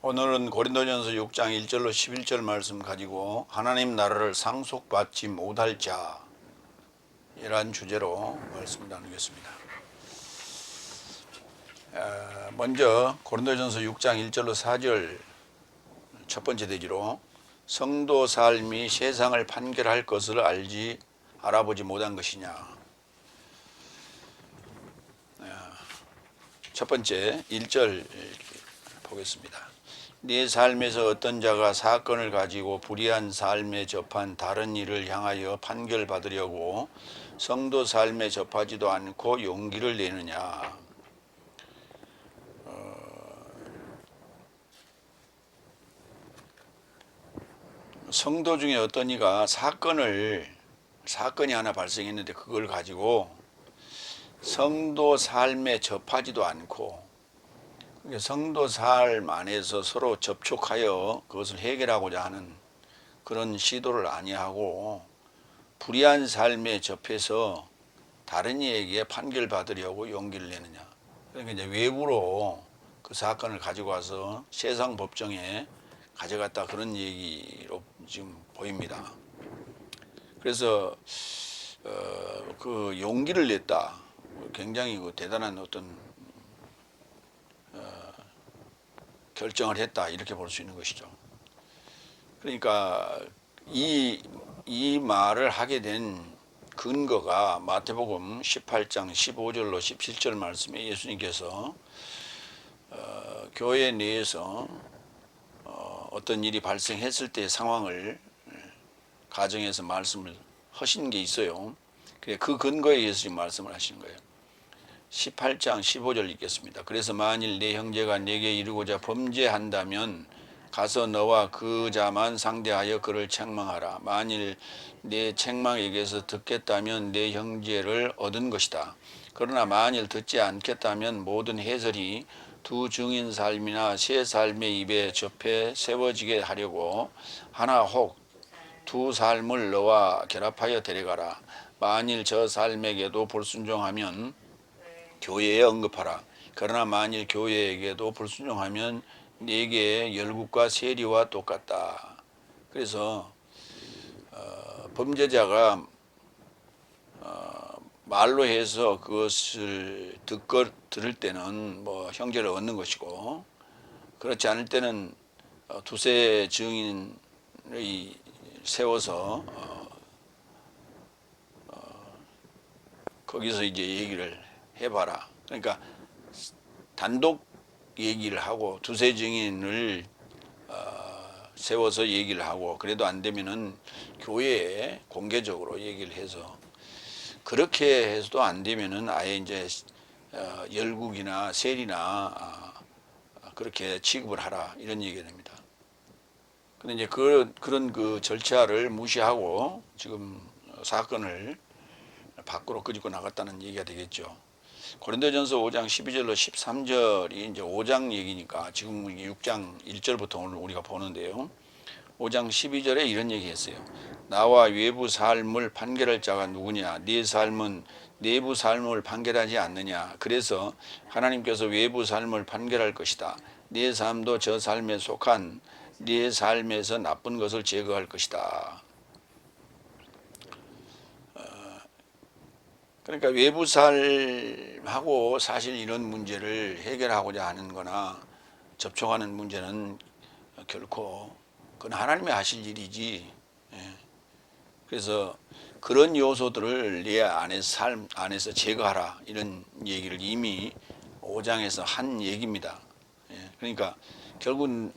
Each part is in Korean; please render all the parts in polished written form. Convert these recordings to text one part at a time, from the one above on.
오늘은 고린도전서 6장 1절로 11절 말씀 가지고 하나님 나라를 상속받지 못할 자 이란 주제로 말씀 나누겠습니다. 먼저 고린도전서 6장 1절로 4절 첫 번째 대지로 성도 삶이 세상을 판결할 것을 알아보지 못한 것이냐. 첫 번째 1절 보겠습니다. 네 삶에서 어떤 자가 사건을 가지고 불의한 삶에 접한 다른 이를 향하여 판결받으려고 성도 삶에 접하지도 않고 용기를 내느냐. 성도 중에 어떤 이가 사건이 하나 발생했는데 그걸 가지고 성도 삶에 접하지도 않고 성도 삶 안에서 서로 접촉하여 그것을 해결하고자 하는 그런 시도를 아니하고 불의한 삶에 접해서 다른 이에게 판결받으려고 용기를 내느냐. 그러니까 이제 외부로 그 사건을 가지고 와서 세상 법정에 가져갔다 그런 얘기로 지금 보입니다. 그래서 그 용기를 냈다. 굉장히 그 대단한 어떤 결정을 했다 이렇게 볼 수 있는 것이죠. 그러니까 이 말을 하게 된 근거가 마태복음 18장 15절로 17절 말씀에 예수님께서 교회 내에서 어떤 일이 발생했을 때의 상황을 가정에서 말씀을 하신 게 있어요. 그 근거에 예수님 말씀을 하시는 거예요. 18장 15절 읽겠습니다. 그래서 만일 내 형제가 내게 이르고자 범죄한다면 가서 너와 그 자만 상대하여 그를 책망하라. 만일 내 책망에게서 듣겠다면 내 형제를 얻은 것이다. 그러나 만일 듣지 않겠다면 모든 해설이 두 증인 삶이나 세 삶의 입에 접해 세워지게 하려고 하나 혹 두 삶을 너와 결합하여 데려가라. 만일 저 삶에게도 불순종하면 교회에 언급하라. 그러나 만일 교회에게도 불순종하면 네게 열국과 세리와 똑같다. 그래서 범죄자가 말로 해서 그것을 들을 때는 뭐 형제를 얻는 것이고, 그렇지 않을 때는 두세 증인의 세워서 거기서 이제 얘기를 해봐라. 그러니까 단독 얘기를 하고 두세 증인을 세워서 얘기를 하고, 그래도 안 되면은 교회에 공개적으로 얘기를 해서, 그렇게 해서도 안 되면은 아예 이제 열국이나 세리나 그렇게 취급을 하라 이런 얘기가 됩니다. 근데 이제 그런 그 절차를 무시하고 지금 사건을 밖으로 끄집고 나갔다는 얘기가 되겠죠. 고린도전서 5장 12절로 13절이 이제 5장 얘기니까 지금 6장 1절부터 오늘 우리가 보는데요. 5장 12절에 이런 얘기 했어요. 나와 외부 삶을 판결할 자가 누구냐? 네 삶은 내부 삶을 판결하지 않느냐? 그래서 하나님께서 외부 삶을 판결할 것이다. 네 삶도 저 삶에 속한 네 삶에서 나쁜 것을 제거할 것이다. 그러니까 외부 삶하고 사실 이런 문제를 해결하고자 하는 거나 접촉하는 문제는 결코 그건 하나님이 하실 일이지. 그래서 그런 요소들을 내 삶 안에서 제거하라 이런 얘기를 이미 5장에서 한 얘기입니다. 그러니까 결국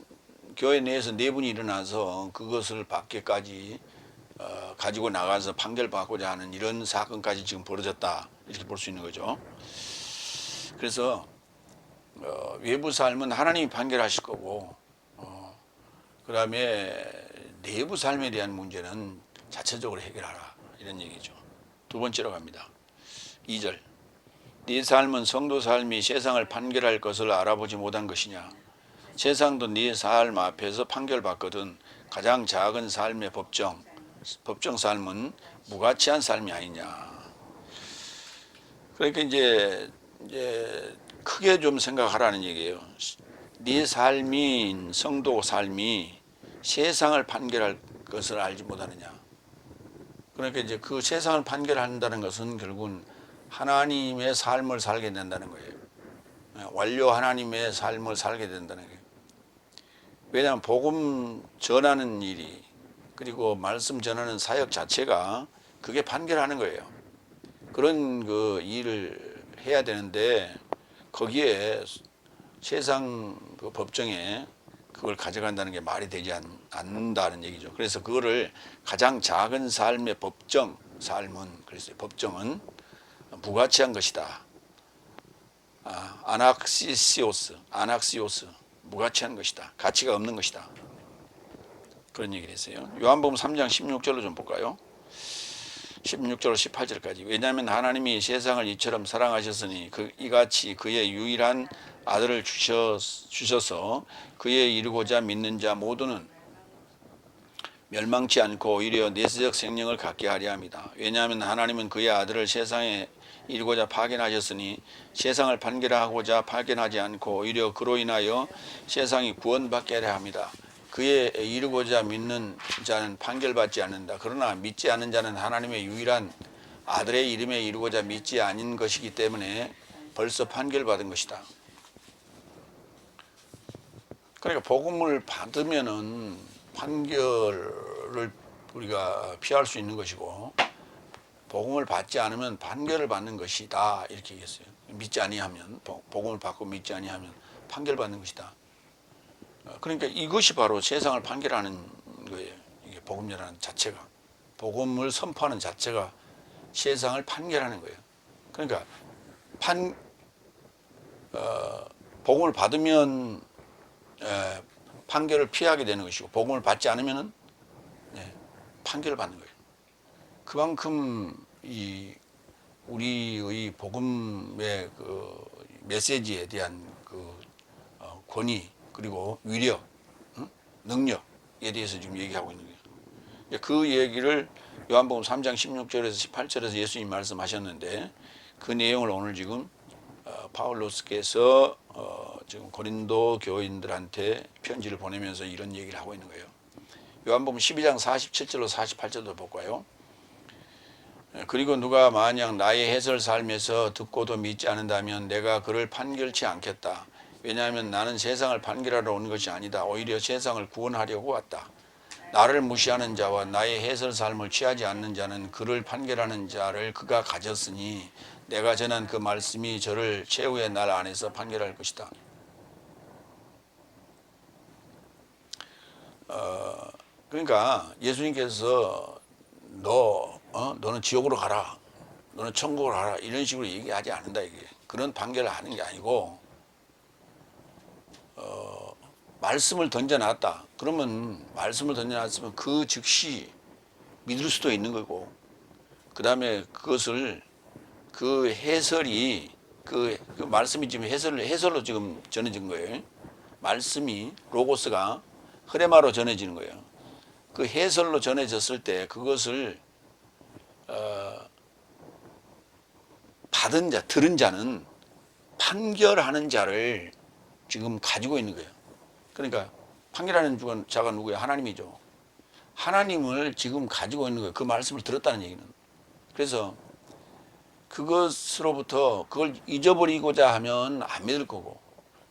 교회 내에서 내분이 일어나서 그것을 밖에까지 가지고 나가서 판결받고자 하는 이런 사건까지 지금 벌어졌다 이렇게 볼 수 있는 거죠. 그래서 외부 삶은 하나님이 판결하실 거고, 그 다음에 내부 삶에 대한 문제는 자체적으로 해결하라 이런 얘기죠. 두 번째로 갑니다. 2절. 네 삶은 성도 삶이 세상을 판결할 것을 알아보지 못한 것이냐? 세상도 네 삶 앞에서 판결받거든. 가장 작은 삶의 법정 삶은 무가치한 삶이 아니냐. 그러니까 이제 크게 좀 생각하라는 얘기예요. 네 삶인 성도 삶이 세상을 판결할 것을 알지 못하느냐. 그러니까 이제 그 세상을 판결한다는 것은 결국은 하나님의 삶을 살게 된다는 거예요. 완료 하나님의 삶을 살게 된다는 거예요. 왜냐하면 복음 전하는 일이, 그리고 말씀 전하는 사역 자체가 그게 판결하는 거예요. 그런 그 일을 해야 되는데 거기에 세상 그 법정에 그걸 가져간다는 게 말이 되지 않는다는 얘기죠. 그래서 그거를 가장 작은 삶의 법정, 삶은, 그래서 법정은 무가치한 것이다. 아낙시오스, 무가치한 것이다. 가치가 없는 것이다. 그런 얘기를 했어요. 요한복음 3장 16절로 좀 볼까요? 16절 18절까지. 왜냐하면 하나님이 세상을 이처럼 사랑하셨으니 이같이 그의 유일한 아들을 주셔서 그의 이루고자 믿는 자 모두는 멸망치 않고 오히려 내세적 생명을 갖게 하려 합니다. 왜냐하면 하나님은 그의 아들을 세상에 이루고자 파견하셨으니 세상을 판결하고자 파견하지 않고 오히려 그로 인하여 세상이 구원받게 하려 합니다. 그의 이루고자 믿는 자는 판결받지 않는다. 그러나 믿지 않는 자는 하나님의 유일한 아들의 이름에 이루고자 믿지 않은 것이기 때문에 벌써 판결받은 것이다. 그러니까 복음을 받으면은 판결을 우리가 피할 수 있는 것이고, 복음을 받지 않으면 판결을 받는 것이다, 이렇게 얘기했어요. 믿지 아니하면, 복음을 받고 믿지 아니하면 판결받는 것이다. 그러니까 이것이 바로 세상을 판결하는 거예요. 이게 복음이라는 자체가, 복음을 선포하는 자체가 세상을 판결하는 거예요. 그러니까 복음을 받으면 판결을 피하게 되는 것이고, 복음을 받지 않으면은 판결을 받는 거예요. 그만큼 우리의 복음의 그 메시지에 대한 그 권위, 그리고 위력, 능력에 대해서 지금 얘기하고 있는 거예요. 그 얘기를 요한복음 3장 16절에서 18절에서 예수님 말씀하셨는데, 그 내용을 오늘 지금 파울로스께서 지금 고린도 교인들한테 편지를 보내면서 이런 얘기를 하고 있는 거예요. 요한복음 12장 47절로 48절도 볼까요? 그리고 누가 만약 나의 해설 삶에서 듣고도 믿지 않는다면 내가 그를 판결치 않겠다. 왜냐하면 나는 세상을 판결하러 온 것이 아니다. 오히려 세상을 구원하려고 왔다. 나를 무시하는 자와 나의 해설 삶을 취하지 않는 자는 그를 판결하는 자를 그가 가졌으니 내가 전한 그 말씀이 저를 최후의 날 안에서 판결할 것이다. 그러니까 예수님께서 너는 지옥으로 가라, 너는 천국으로 가라, 이런 식으로 얘기하지 않는다. 이게 그런 판결을 하는 게 아니고, 말씀을 던져놨다. 그러면 말씀을 던져놨으면 그 즉시 믿을 수도 있는 거고, 그 다음에 그것을 그 해설이 그 말씀이 지금 해설로 지금 전해진 거예요. 말씀이 로고스가 흐레마로 전해지는 거예요. 그 해설로 전해졌을 때 그것을 받은 자, 들은 자는 판결하는 자를 지금 가지고 있는 거예요. 그러니까 판결하는 자가 누구예요? 하나님이죠. 하나님을 지금 가지고 있는 거예요. 그 말씀을 들었다는 얘기는. 그래서 그것으로부터 그걸 잊어버리고자 하면 안 믿을 거고,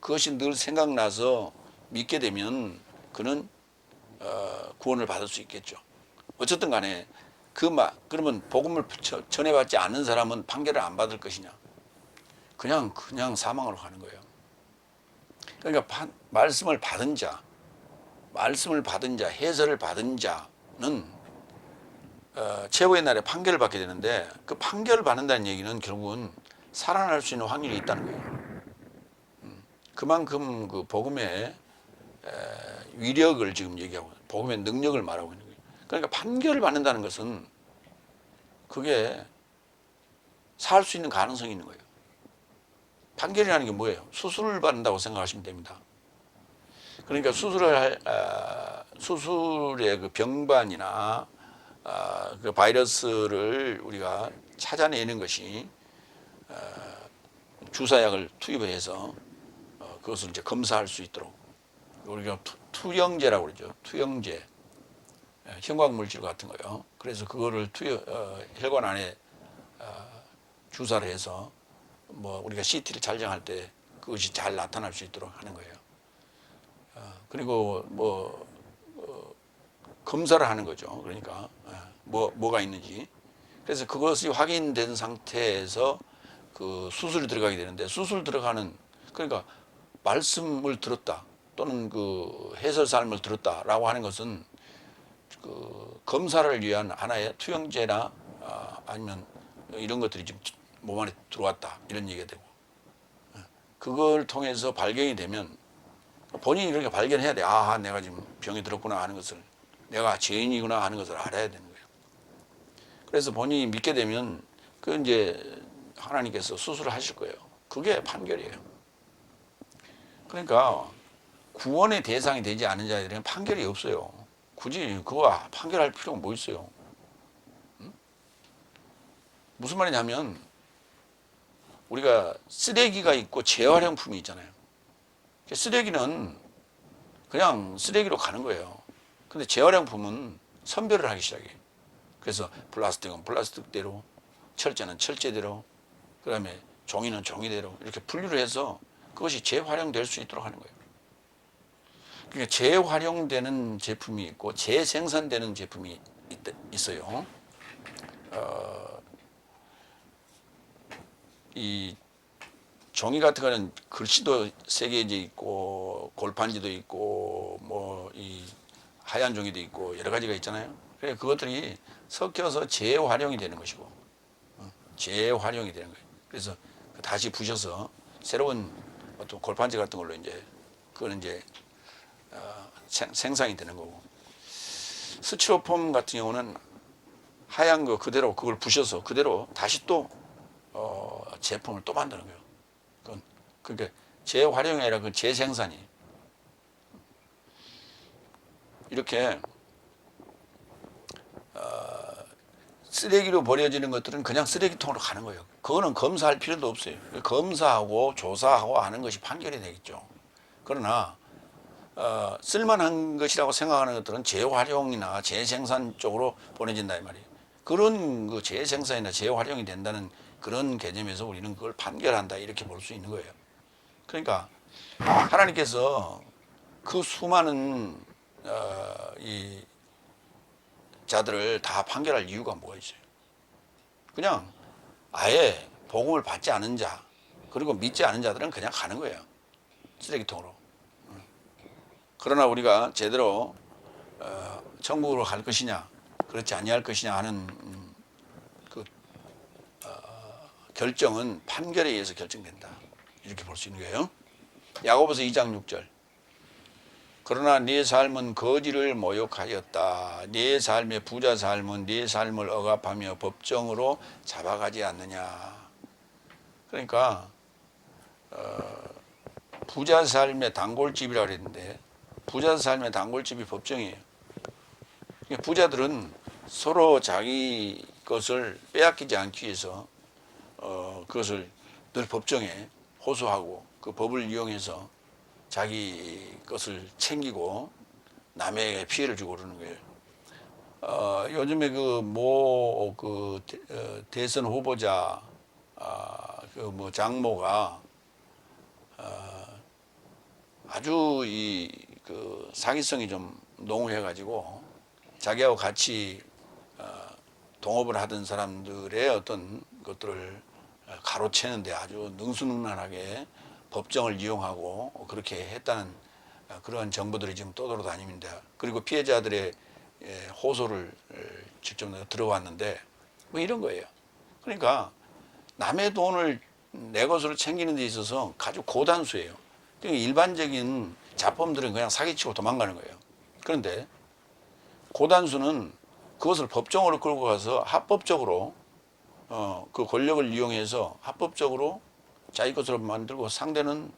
그것이 늘 생각나서 믿게 되면 그는 구원을 받을 수 있겠죠. 어쨌든 간에 그러면 복음을 전해받지 않는 사람은 판결을 안 받을 것이냐? 그냥 사망으로 가는 거예요. 그러니까 말씀을 받은 자, 해설을 받은 자는 최후의 날에 판결을 받게 되는데, 그 판결을 받는다는 얘기는 결국은 살아날 수 있는 확률이 있다는 거예요. 그만큼 그 복음의 위력을 지금 얘기하고, 복음의 능력을 말하고 있는 거예요. 그러니까 판결을 받는다는 것은 그게 살 수 있는 가능성이 있는 거예요. 판결이라는 게 뭐예요? 수술을 받는다고 생각하시면 됩니다. 그러니까 수술의 그 병반이나 그 바이러스를 우리가 찾아내는 것이 주사약을 투입해서 그것을 이제 검사할 수 있도록 우리가 투영제라고 그러죠. 투영제, 형광물질 같은 거요. 그래서 그거를 혈관 안에 주사를 해서 뭐 우리가 CT를 촬영할 때 그것이 잘 나타날 수 있도록 하는 거예요. 그리고 뭐 검사를 하는 거죠. 그러니까 뭐가 있는지. 그래서 그것이 확인된 상태에서 그 수술이 들어가게 되는데, 수술 들어가는, 그러니까 말씀을 들었다 또는 그 해설사람을 들었다라고 하는 것은 그 검사를 위한 하나의 투영제나 아니면 이런 것들이 지금 몸 안에 들어왔다 이런 얘기가 되고, 그걸 통해서 발견이 되면 본인이 그렇게 발견해야 돼. 아, 내가 지금 병이 들었구나 하는 것을, 내가 죄인이구나 하는 것을 알아야 되는 거예요. 그래서 본인이 믿게 되면 그 이제 하나님께서 수술을 하실 거예요. 그게 판결이에요. 그러니까 구원의 대상이 되지 않은 자들은 판결이 없어요. 굳이 그거 판결할 필요가 뭐 있어요? 응? 무슨 말이냐면 우리가 쓰레기가 있고 재활용품이 있잖아요. 쓰레기는 그냥 쓰레기로 가는 거예요. 근데 재활용품은 선별을 하기 시작해요. 그래서 플라스틱은 플라스틱대로, 철제는 철제대로, 그 다음에 종이는 종이대로 이렇게 분류를 해서 그것이 재활용될 수 있도록 하는 거예요. 그러니까 재활용되는 제품이 있고 재생산되는 제품이 있어요. 이 종이 같은 거는 글씨도 세개 이제 있고 골판지도 있고 뭐 이 하얀 종이도 있고 여러 가지가 있잖아요. 그래서 그것들이 섞여서 재활용이 되는 것이고, 재활용이 되는 거예요. 그래서 다시 부셔서 새로운 어떤 골판지 같은 걸로 이제 그거는 이제 생산이 되는 거고, 스티로폼 같은 경우는 하얀 거 그대로 그걸 부셔서 그대로 다시 또 제품을 또 만드는 거예요. 그러니까 재활용이 아니라 그 재생산이. 이렇게 쓰레기로 버려지는 것들은 그냥 쓰레기통으로 가는 거예요. 그거는 검사할 필요도 없어요. 검사하고 조사하고 하는 것이 판결이 되겠죠. 그러나 쓸만한 것이라고 생각하는 것들은 재활용이나 재생산 쪽으로 보내진다 이 말이에요. 그런 그 재생산이나 재활용이 된다는 그런 개념에서 우리는 그걸 판결한다 이렇게 볼 수 있는 거예요. 그러니까 하나님께서 그 수많은 이 자들을 다 판결할 이유가 뭐가 있어요? 그냥 아예 복음을 받지 않은 자, 그리고 믿지 않은 자들은 그냥 가는 거예요. 쓰레기통으로. 그러나 우리가 제대로 천국으로 갈 것이냐 그렇지 아니할 것이냐 하는 그 결정은 판결에 의해서 결정된다 이렇게 볼 수 있는 거예요. 야고보서 2장 6절. 그러나 네 삶은 거지를 모욕하였다. 네 삶의 부자 삶은 네 삶을 억압하며 법정으로 잡아가지 않느냐. 그러니까 부자 삶의 단골집이라고 그랬는데 부자 삶의 단골집이 법정이에요. 부자들은 서로 자기 것을 빼앗기지 않기 위해서 그것을 늘 법정에 호소하고 그 법을 이용해서 자기 것을 챙기고 남에게 피해를 주고 그러는 거예요. 요즘에 대선 후보자 그 뭐 장모가 아주 그 사기성이 좀 농후해가지고 자기하고 같이 동업을 하던 사람들의 어떤 것들을 가로채는데 아주 능수능란하게 법정을 이용하고 그렇게 했다는 그런 정보들이 지금 떠돌아다닙니다. 그리고 피해자들의 호소를 직접 들어왔는데 뭐 이런 거예요. 그러니까 남의 돈을 내 것으로 챙기는 데 있어서 아주 고단수예요. 그러니까 일반적인 자범들은 그냥 사기치고 도망가는 거예요. 그런데 고단수는 그것을 법정으로 끌고 가서 합법적으로 그 권력을 이용해서 합법적으로 자기 것으로 만들고 상대는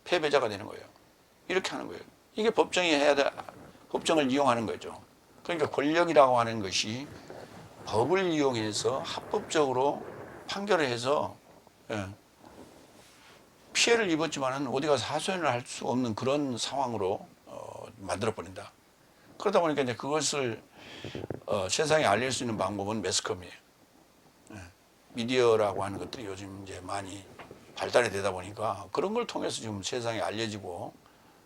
패배자가 되는 거예요. 이렇게 하는 거예요. 이게 법정이 해야 돼. 법정을 이용하는 거죠. 그러니까 권력이라고 하는 것이 법을 이용해서 합법적으로 판결을 해서 피해를 입었지만은 어디 가서 하소연을 할 수 없는 그런 상황으로 만들어 버린다. 그러다 보니까 이제 그것을 세상에 알릴 수 있는 방법은 매스컴이에요. 미디어라고 하는 것들이 요즘 이제 많이 발달이 되다 보니까 그런 걸 통해서 지금 세상에 알려지고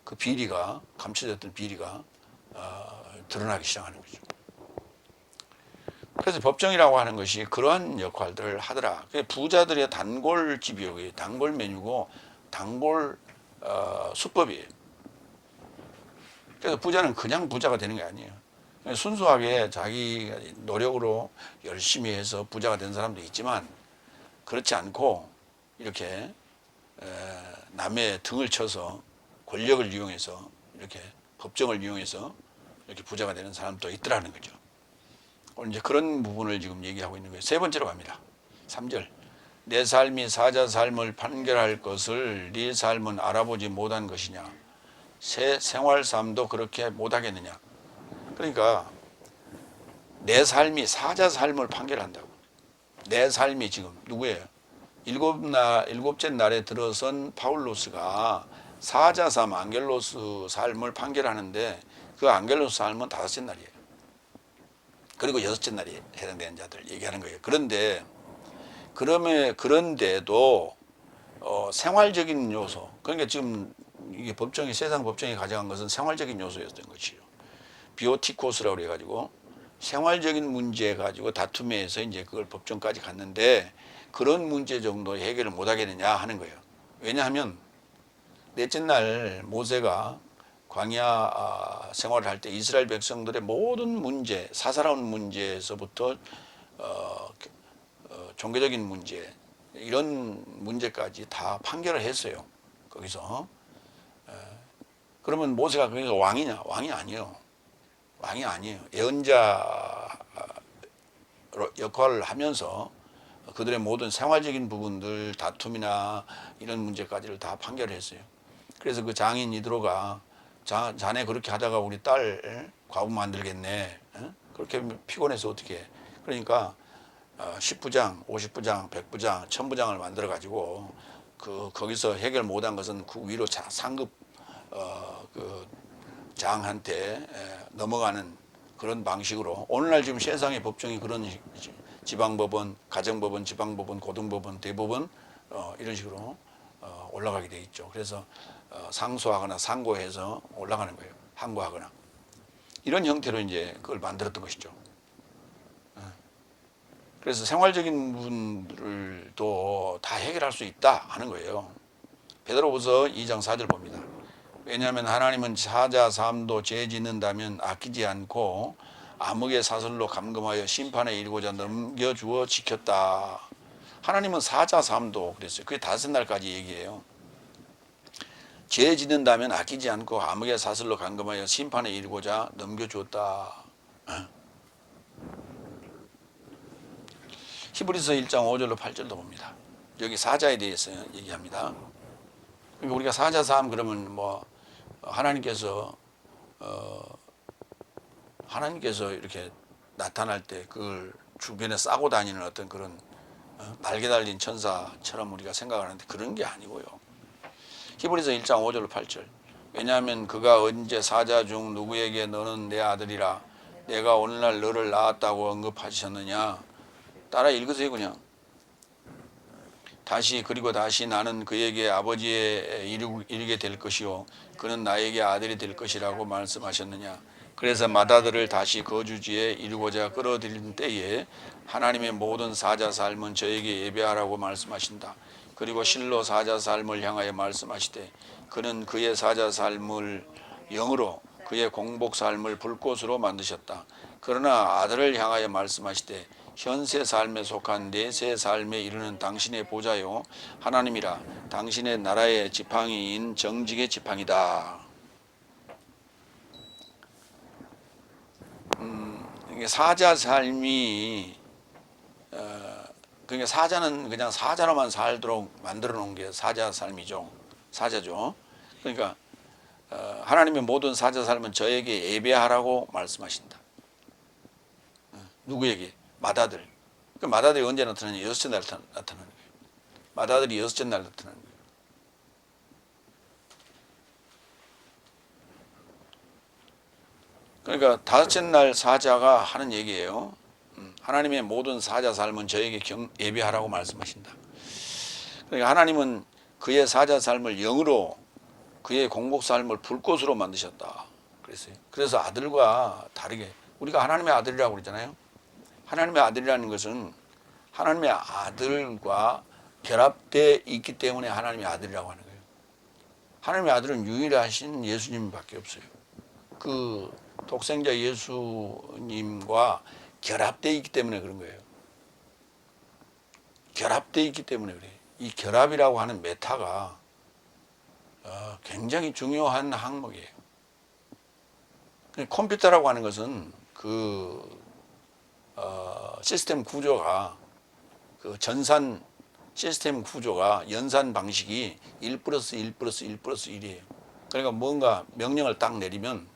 그 비리가 감춰졌던 비리가 드러나기 시작하는 거죠. 그래서 법정이라고 하는 것이 그러한 역할들을 하더라. 부자들의 단골집이에요. 단골 메뉴고 단골 수법이에요. 그래서 부자는 그냥 부자가 되는 게 아니에요. 순수하게 자기 노력으로 열심히 해서 부자가 된 사람도 있지만 그렇지 않고 이렇게 남의 등을 쳐서 권력을 이용해서 이렇게 법정을 이용해서 이렇게 부자가 되는 사람도 있더라는 거죠. 오늘 이제 그런 부분을 지금 얘기하고 있는 거예요. 세 번째로 갑니다. 3절. 내 삶이 사자 삶을 판결할 것을 네 삶은 알아보지 못한 것이냐. 새 생활 삶도 그렇게 못하겠느냐. 그러니까 내 삶이 사자 삶을 판결한다고. 내 삶이 지금 누구예요? 일곱째 날에 들어선 파울로스가 사자 삶, 안겔로스 삶을 판결하는데 그 안겔로스 삶은 다섯째 날이에요. 그리고 여섯째 날이 해당되는 자들 얘기하는 거예요. 그런데도 생활적인 요소, 그러니까 지금 이게 세상 법정이 가져간 것은 생활적인 요소였던 것이요. 비오티코스라고 해가지고 생활적인 문제 가지고 다툼에서 이제 그걸 법정까지 갔는데 그런 문제 정도 해결을 못 하겠느냐 하는 거예요. 왜냐하면 넷째 날 모세가 광야 생활을 할 때 이스라엘 백성들의 모든 문제, 사사로운 문제에서부터 종교적인 문제, 이런 문제까지 다 판결을 했어요. 거기서. 그러면 모세가 거기서 왕이냐? 왕이 아니에요. 왕이 아니에요. 예언자 역할을 하면서 그들의 모든 생활적인 부분들, 다툼이나 이런 문제까지를 다 판결을 했어요. 그래서 그 장인 이드로가 자네 그렇게 하다가 우리 딸 과부 만들겠네. 그렇게 피곤해서 어떻게 해. 그러니까 10부장, 50부장, 100부장, 1000부장을 만들어 가지고 거기서 해결 못한 것은 그 위로 상급 그 장한테 넘어가는 그런 방식으로 오늘날 지금 세상의 법정이 그런 지방법원, 가정법원, 지방법원, 고등법원, 대법원 이런 식으로 올라가게 돼 있죠. 그래서 상소하거나 상고해서 올라가는 거예요. 항고하거나 이런 형태로 이제 그걸 만들었던 것이죠. 그래서 생활적인 부분들도 다 해결할 수 있다 하는 거예요. 베드로후서 2장 4절 봅니다. 왜냐하면 하나님은 사자 삶도 죄 짓는다면 아끼지 않고 암흑의 사슬로 감금하여 심판에 이르고자 넘겨주어 지켰다. 하나님은 사자 삶도 그랬어요. 그게 다섯 날까지 얘기해요. 죄 짓는다면 아끼지 않고 암흑의 사슬로 감금하여 심판에 이르고자 넘겨주었다. 히브리서 1장 5절로 8절도 봅니다. 여기 사자에 대해서 얘기합니다. 그러니까 우리가 사자 삶 그러면 뭐 하나님께서 이렇게 나타날 때 그걸 주변에 싸고 다니는 어떤 그런 날개 달린 천사처럼 우리가 생각하는데 그런 게 아니고요. 히브리서 1장 5절 8절. 왜냐하면 그가 언제 사자 중 누구에게 너는 내 아들이라 내가 오늘날 너를 낳았다고 언급하셨느냐. 따라 읽으세요 그냥. 그리고 다시 나는 그에게 아버지에 이르게 될 것이요 그는 나에게 아들이 될 것이라고 말씀하셨느냐. 그래서 맏아들을 다시 거주지에 이루고자 끌어들인 때에 하나님의 모든 사자 삶은 저에게 예배하라고 말씀하신다. 그리고 실로 사자 삶을 향하여 말씀하시되 그는 그의 사자 삶을 영으로 그의 공복 삶을 불꽃으로 만드셨다. 그러나 아들을 향하여 말씀하시되 현세 삶에 속한 내세 삶에 이르는 당신의 보좌요 하나님이라 당신의 나라의 지팡이인 정직의 지팡이다. 사자 삶이 그러니까 사자는 그냥 사자로만 살도록 만들어 놓은 게 사자 삶이죠. 사자죠. 그러니까 하나님의 모든 사자 삶은 저에게 예배하라고 말씀하신다. 누구에게? 맏아들. 그 맏아들이 언제 나타나냐? 여섯째 날 나타나는 거예요. 맏아들이 여섯째 날 나타나는 거예요. 그러니까 다섯째 날 사자가 하는 얘기예요. 하나님의 모든 사자 삶은 저에게 예비하라고 말씀하신다. 그러니까 하나님은 그의 사자 삶을 영으로, 그의 공복 삶을 불꽃으로 만드셨다 그랬어요. 그래서 아들과 다르게, 우리가 하나님의 아들이라고 그러잖아요. 하나님의 아들이라는 것은 하나님의 아들과 결합되어 있기 때문에 하나님의 아들이라고 하는 거예요. 하나님의 아들은 유일하신 예수님밖에 없어요. 그 독생자 예수님과 결합되어 있기 때문에 그런 거예요. 결합되어 있기 때문에 그래요. 이 결합이라고 하는 메타가 굉장히 중요한 항목이에요. 컴퓨터라고 하는 것은 시스템 구조가, 그 전산 시스템 구조가, 연산 방식이 1 플러스 1 플러스 1 플러스 1이에요. 그러니까 뭔가 명령을 딱 내리면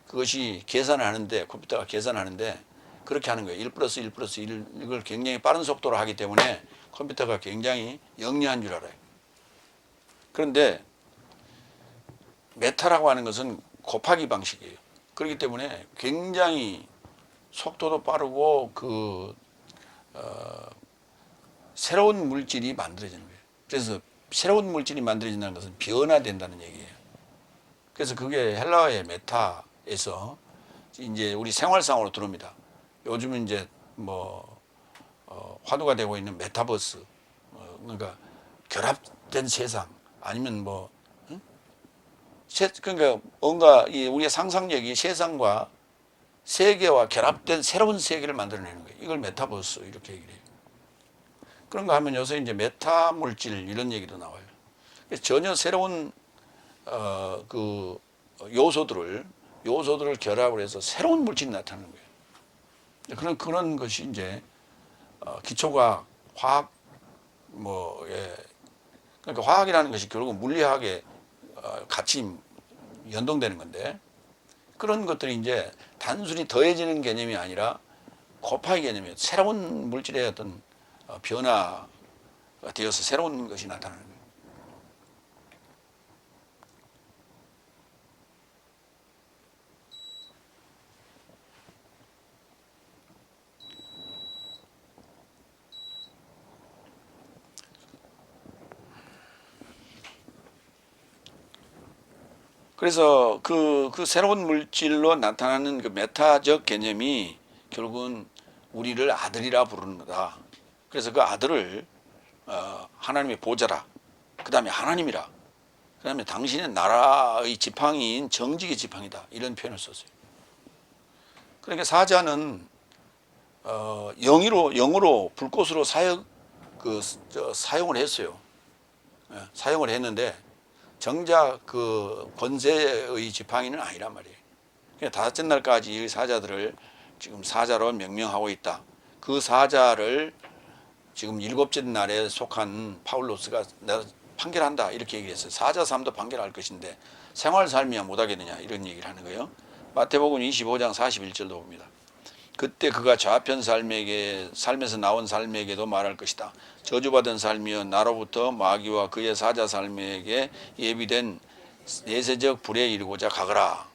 그것이 계산을 하는데, 컴퓨터가 계산하는데 그렇게 하는 거예요. 1 플러스 1 플러스 1, 이걸 굉장히 빠른 속도로 하기 때문에 컴퓨터가 굉장히 영리한 줄 알아요. 그런데 메타라고 하는 것은 곱하기 방식이에요. 그렇기 때문에 굉장히 속도도 빠르고 새로운 물질이 만들어지는 거예요. 그래서 새로운 물질이 만들어진다는 것은 변화된다는 얘기예요. 그래서 그게 헬라어의 메타에서 이제 우리 생활상으로 들어옵니다. 요즘은 이제 화두가 되고 있는 메타버스, 그러니까 결합된 세상, 아니면 그러니까 뭔가 우리의 상상력이 세상과 세계와 결합된 새로운 세계를 만들어내는 거예요. 이걸 메타버스 이렇게 얘기를 해요. 그런 거 하면 요새 이제 메타 물질 이런 얘기도 나와요. 전혀 새로운 그 요소들을 결합을 해서 새로운 물질이 나타나는 거예요. 그런 것이 이제 기초과학, 화학, 그러니까 화학이라는 것이 결국 물리학에 같이 연동되는 건데, 그런 것들이 이제 단순히 더해지는 개념이 아니라 곱하기 개념이에요. 새로운 물질의 어떤 변화가 되어서 새로운 것이 나타나는 거예요. 그래서 그 새로운 물질로 나타나는 그 메타적 개념이 결국은 우리를 아들이라 부르는 거다. 그래서 그 아들을 하나님의 보좌라, 그 다음에 하나님이라, 그 다음에 당신의 나라의 지팡이인 정직의 지팡이다, 이런 표현을 썼어요. 그러니까 사자는 영으로 불꽃으로 사용을 했어요. 사용을 했는데 정작 그 권세의 지팡이는 아니란 말이에요. 그러니까 다섯째 날까지 이 사자들을 지금 사자로 명명하고 있다. 그 사자를 지금 일곱째 날에 속한 파울로스가 내가 판결한다, 이렇게 얘기했어요. 사자 삶도 판결할 것인데 생활 삶이야 못하겠느냐, 이런 얘기를 하는 거예요. 마태복음 25장 41절도 봅니다. 그때 그가 좌편 삶에서 나온 삶에게도 말할 것이다. 저주받은 삶이여, 나로부터 마귀와 그의 사자 삶에게 예비된 내세적 불에 이르고자 가거라.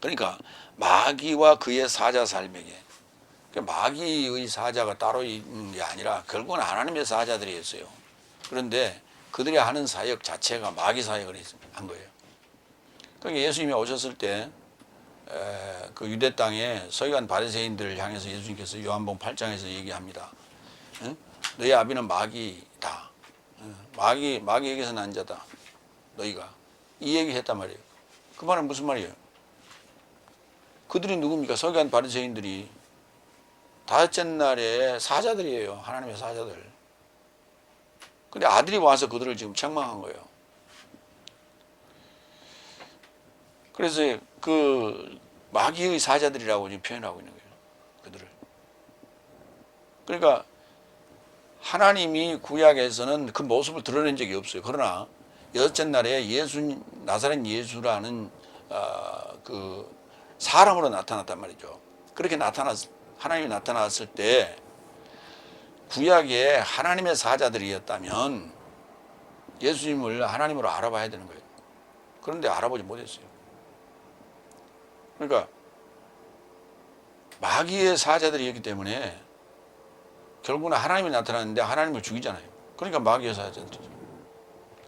그러니까 마귀와 그의 사자 삶에게, 그러니까 마귀의 사자가 따로 있는 게 아니라 결국은 하나님의 사자들이었어요. 그런데 그들이 하는 사역 자체가 마귀 사역을 한 거예요. 그러니까 예수님이 오셨을 때 그 유대 땅에 서기관 바리새인들을 향해서 예수님께서 요한복음 8장에서 얘기합니다. 응? 너희 아비는 마귀다. 마귀에게서 난 자다. 너희가. 이 얘기 했단 말이에요. 그 말은 무슨 말이에요? 그들이 누굽니까? 서기관 바리새인들이 다섯째 날에 사자들이에요. 하나님의 사자들. 근데 아들이 와서 그들을 지금 책망한 거예요. 그래서 그 마귀의 사자들이라고 지금 표현하고 있는 거예요. 그들을. 그러니까 하나님이 구약에서는 그 모습을 드러낸 적이 없어요. 그러나 여섯째 날에 나사렛 예수라는 그 사람으로 나타났단 말이죠. 그렇게 하나님이 나타났을 때 구약에 하나님의 사자들이었다면 예수님을 하나님으로 알아봐야 되는 거예요. 그런데 알아보지 못했어요. 그러니까 마귀의 사자들이었기 때문에 결국은 하나님이 나타나는데 하나님을 죽이잖아요. 그러니까 마귀의 사자들이죠.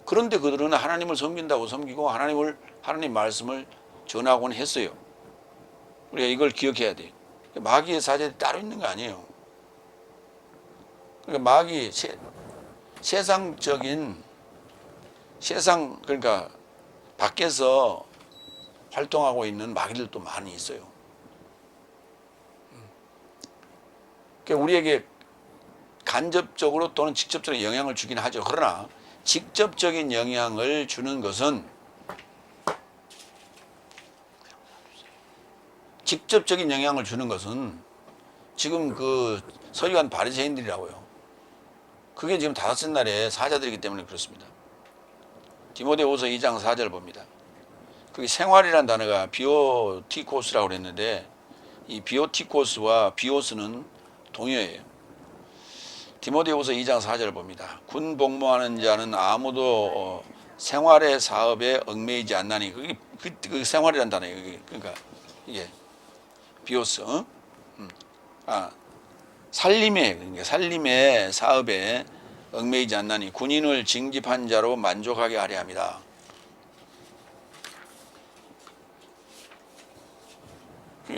그런데 그들은 하나님을 섬긴다고 섬기고 하나님 말씀을 전하곤 했어요. 우리가 이걸 기억해야 돼요. 마귀의 사자들이 따로 있는 거 아니에요. 그러니까 마귀 세상적인 그러니까 밖에서 활동하고 있는 마귀들도 많이 있어요. 그러니까 우리에게 간접적으로 또는 직접적으로 영향을 주긴 하죠. 그러나 직접적인 영향을 주는 것은 지금 그 서기관 바리새인들이라고요. 그게 지금 다섯째 날에 사자들이기 때문에 그렇습니다. 디모데후서 2장 4절 봅니다. 그게 생활이라는 단어가 비오티코스라고 그랬는데 이 비오티코스와 비오스는 동의어예요. 디모데후서 2장 4절 봅니다. 군 복무하는 자는 아무도 생활의 사업에 얽매이지 않나니 그 생활이라는 단어예요. 그러니까 이게 비오스, 살림의 사업에 얽매이지 않나니 군인을 징집한 자로 만족하게 하려 합니다.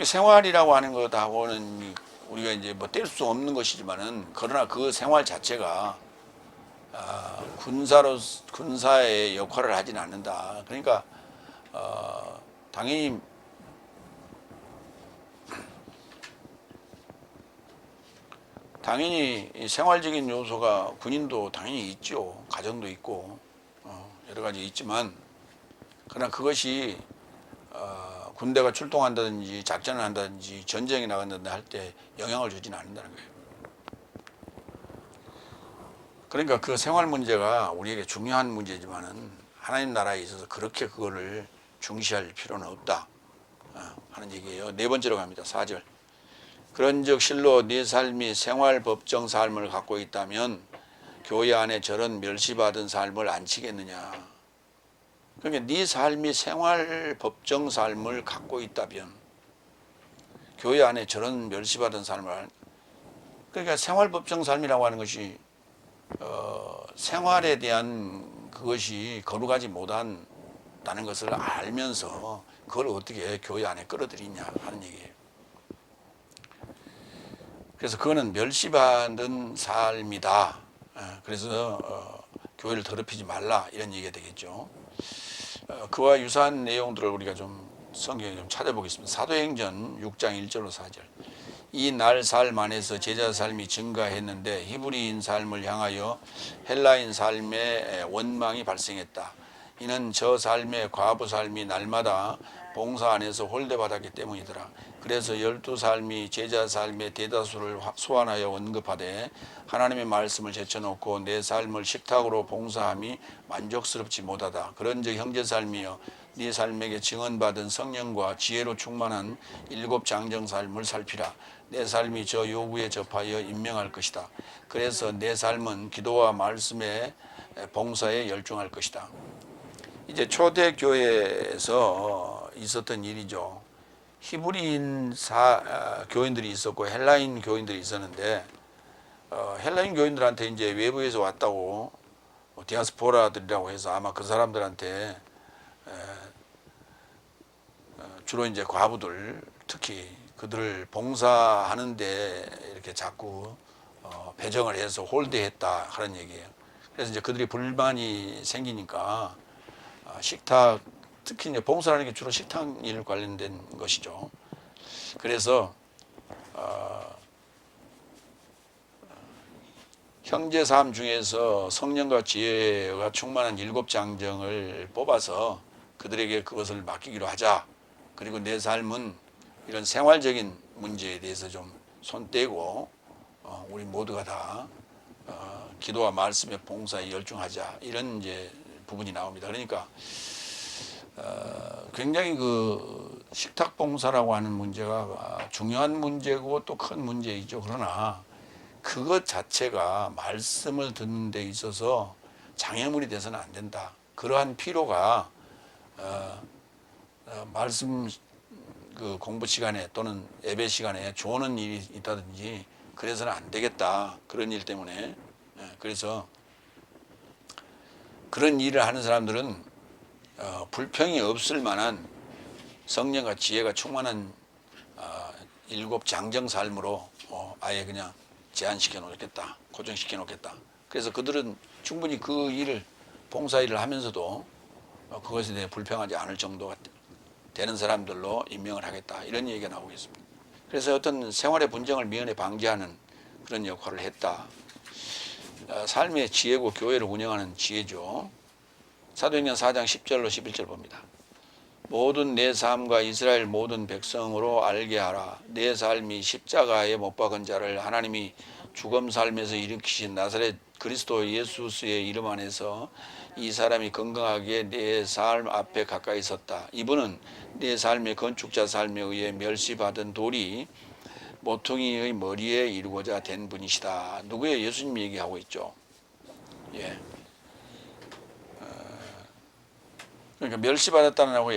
생활이라고 하는 것하고는 우리가 이제 뭐 뗄 수 없는 것이지만은 그러나 그 생활 자체가 군사의 역할을 하지는 않는다. 그러니까 당연히 생활적인 요소가 군인도 당연히 있죠. 가정도 있고 여러 가지 있지만 그러나 그것이 군대가 출동한다든지 작전을 한다든지 전쟁에 나간다든지 할 때 영향을 주지는 않는다는 거예요. 그러니까 그 생활 문제가 우리에게 중요한 문제지만은 하나님 나라에 있어서 그렇게 그거를 중시할 필요는 없다 하는 얘기예요. 네 번째로 갑니다. 4절. 그런즉 실로 네 삶이 생활 법정 삶을 갖고 있다면 교회 안에 저런 멸시받은 삶을 안 치겠느냐. 그러니까 네 삶이 생활 법정 삶을 갖고 있다면 교회 안에 저런 멸시받은 삶을 그러니까 생활 법정 삶이라고 하는 것이 생활에 대한 그것이 거룩하지 못한다는 것을 알면서 그걸 어떻게 교회 안에 끌어들이냐 하는 얘기예요. 그래서 그거는 멸시받는 삶이다. 그래서 교회를 더럽히지 말라 이런 얘기가 되겠죠. 그와 유사한 내용들을 우리가 좀 성경에 좀 찾아보겠습니다. 사도행전 6장 1절로 4절. 이 날 삶 안에서 제자 삶이 증가했는데 히브리인 삶을 향하여 헬라인 삶의 원망이 발생했다. 이는 저 삶의 과부 삶이 날마다 봉사 안에서 홀대받았기 때문이더라. 그래서 12삶이 제자 삶의 대다수를 소환하여 언급하되 하나님의 말씀을 제쳐놓고 내 삶을 식탁으로 봉사함이 만족스럽지 못하다. 그런즉 형제 삶이여 네 삶에게 증언받은 성령과 지혜로 충만한 7 장정 삶을 살피라. 내 삶이 저 요구에 접하여 임명할 것이다. 그래서 내 삶은 기도와 말씀의 봉사에 열중할 것이다. 이제 초대교회에서 있었던 일이죠. 히브리인 교인들이 있었고 헬라인 교인들이 있었는데 헬라인 교인들한테 이제 외부에서 왔다고 디아스포라들이라고 해서 아마 그 사람들한테 주로 이제 과부들 특히 그들을 봉사하는데 이렇게 자꾸 배정을 해서 홀대했다 하는 얘기예요. 그래서 이제 그들이 불만이 생기니까 식탁 특히 이제 봉사하는 게 주로 식탁 일 관련된 것이죠. 그래서 형제 삶 중에서 성령과 지혜가 충만한 7 장정을 뽑아서 그들에게 그것을 맡기기로 하자. 그리고 내 삶은 이런 생활적인 문제에 대해서 좀 손 떼고 우리 모두가 다 기도와 말씀의 봉사에 열중하자. 이런 이제 부분이 나옵니다. 그러니까 굉장히 그 식탁 봉사라고 하는 문제가 중요한 문제고 또 큰 문제이죠. 그러나 그것 자체가 말씀을 듣는 데 있어서 장애물이 돼서는 안 된다. 그러한 필요가 말씀 그 공부 시간에 또는 예배 시간에 조는 일이 있다든지 그래서는 안 되겠다. 그런 일 때문에. 그래서 그런 일을 하는 사람들은 불평이 없을 만한 성령과 지혜가 충만한 일곱 장정 삶으로 아예 그냥 제한시켜 놓겠다. 고정시켜 놓겠다. 그래서 그들은 충분히 그 일을 봉사 일을 하면서도 그것에 대해 불평하지 않을 정도가 되는 사람들로 임명을 하겠다. 이런 얘기가 나오고 있습니다. 그래서 어떤 생활의 분쟁을 미연에 방지하는 그런 역할을 했다. 삶의 지혜고 교회를 운영하는 지혜죠. 사도행전 4장 10절로 11절 봅니다. 모든 내 삶과 이스라엘 모든 백성으로 알게 하라. 내 삶이 십자가에 못 박은 자를 하나님이 죽음 삶에서 일으키신 나사렛 그리스도 예수의 이름 안에서 이 사람이 건강하게 내 삶 앞에 가까이 섰다. 이분은 내 삶의 건축자 삶에 의해 멸시받은 돌이 모퉁이의 머리에 이루고자 된 분이시다. 누구예요? 예수님 얘기하고 있죠. 예. 그러니까 멸시받았다는 하고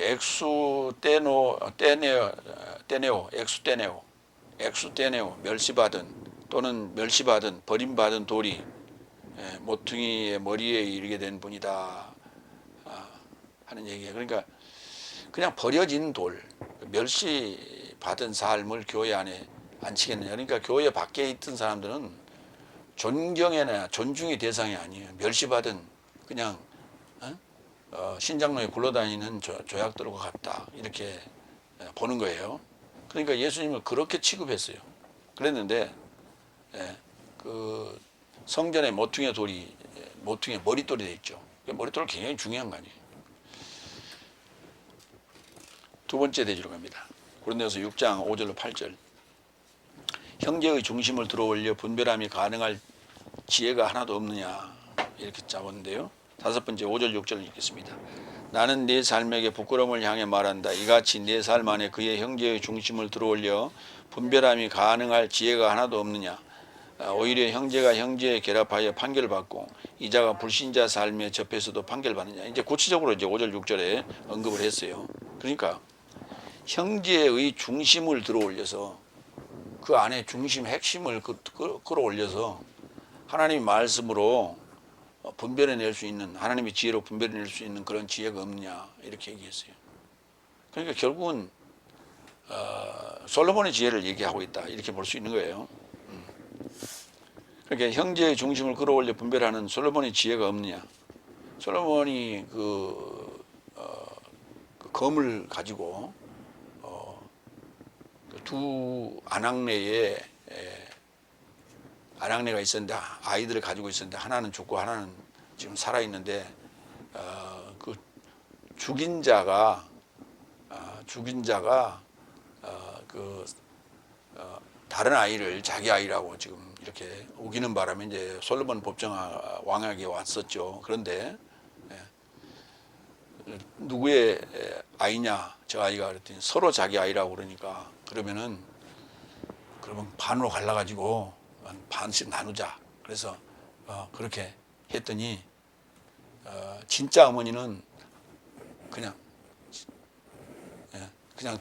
엑수떼네오 멸시받은 또는 멸시받은 버림받은 돌이 모퉁이의 머리에 이르게 된 분이다 하는 얘기예요. 그러니까 그냥 버려진 돌, 멸시받은 삶을 교회 안에 앉히겠느냐. 그러니까 교회 밖에 있던 사람들은 존경이나 존중의 대상이 아니에요. 멸시받은 그냥 신장로에 굴러다니는 조약들과 같다. 이렇게 보는 거예요. 그러니까 예수님을 그렇게 취급했어요. 그랬는데 그 성전에 모퉁이 머릿돌이 돼 있죠. 머릿돌은 굉장히 중요한 거 아니에요. 두 번째 대지로 갑니다. 고린도서 6장 5절로 8절. 형제의 중심을 들어올려 분별함이 가능할 지혜가 하나도 없느냐 이렇게 잡았는데요. 다섯 번째 5절 6절을 읽겠습니다. 나는 내 삶에게 부끄러움을 향해 말한다. 이같이 내 삶 안에 그의 형제의 중심을 들어올려 분별함이 가능할 지혜가 하나도 없느냐. 오히려 형제가 형제에 결합하여 판결받고 이자가 불신자 삶에 접해서도 판결받느냐. 이제 구체적으로 이제 5절 6절에 언급을 했어요. 그러니까 형제의 중심을 들어올려서 그 안에 중심 핵심을 끌어올려서 하나님의 말씀으로 분별해낼 수 있는, 하나님의 지혜로 분별해낼 수 있는 그런 지혜가 없느냐 이렇게 얘기했어요. 그러니까 결국은 솔로몬의 지혜를 얘기하고 있다 이렇게 볼 수 있는 거예요. 그러니까 형제의 중심을 끌어올려 분별하는 솔로몬의 지혜가 없느냐. 솔로몬이 그 검을 가지고 두 아낙네가 있었는데 아이들을 가지고 있었는데 하나는 죽고 하나는 지금 살아 있는데 그 죽인 자가 다른 아이를 자기 아이라고 지금 이렇게 우기는 바람에 이제 솔로몬 법정 왕에게 왔었죠. 그런데 누구의 아이냐 저 아이가 그랬더니 서로 자기 아이라고 그러니까 그러면 반으로 갈라가지고 반씩 나누자. 그래서 그렇게 했더니 진짜 어머니는 그냥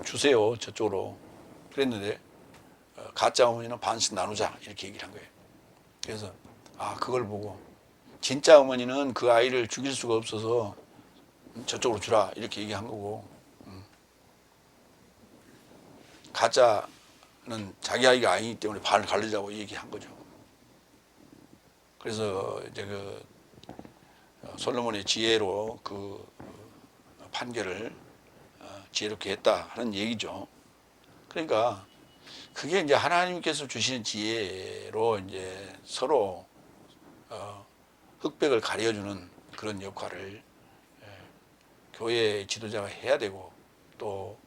주세요 저쪽으로 그랬는데 가짜 어머니는 반씩 나누자 이렇게 얘기를 한 거예요. 그래서 그걸 보고 진짜 어머니는 그 아이를 죽일 수가 없어서 저쪽으로 주라 이렇게 얘기한 거고 가짜는 자기 아이가 아니기 때문에 반을 가르자고 얘기한 거죠. 그래서 이제 그 솔로몬의 지혜로 그 판결을 지혜롭게 했다 하는 얘기죠. 그러니까 그게 이제 하나님께서 주시는 지혜로 이제 서로 흑백을 가려주는 그런 역할을 교회 지도자가 해야 되고 또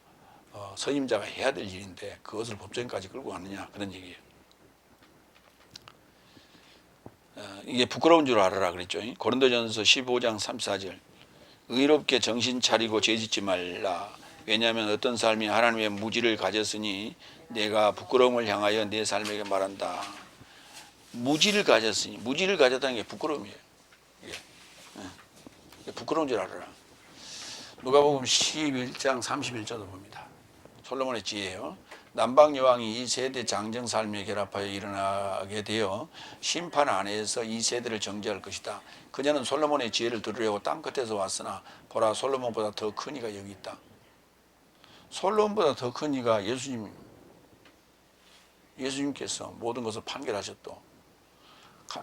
선임자가 해야 될 일인데 그것을 법정까지 끌고 가느냐 그런 얘기예요. 이게 부끄러운 줄 알아라 그랬죠. 고린도전서 15장 34절. 의롭게 정신 차리고 죄짓지 말라. 왜냐하면 어떤 삶이 하나님의 무지를 가졌으니 내가 부끄러움을 향하여 내 삶에게 말한다. 무지를 가졌다는 게 부끄러움이에요. 부끄러운 줄 알아라. 누가복음 11장 31절도 봅니다. 솔로몬의 지혜예요. 남방 여왕이 이 세대 장정 삶에 결합하여 일어나게 되어 심판 안에서 이 세대를 정죄할 것이다. 그녀는 솔로몬의 지혜를 들으려고 땅 끝에서 왔으나 보라 솔로몬보다 더 큰 이가 여기 있다. 솔로몬보다 더 큰 이가 예수님께서 모든 것을 판결하셨도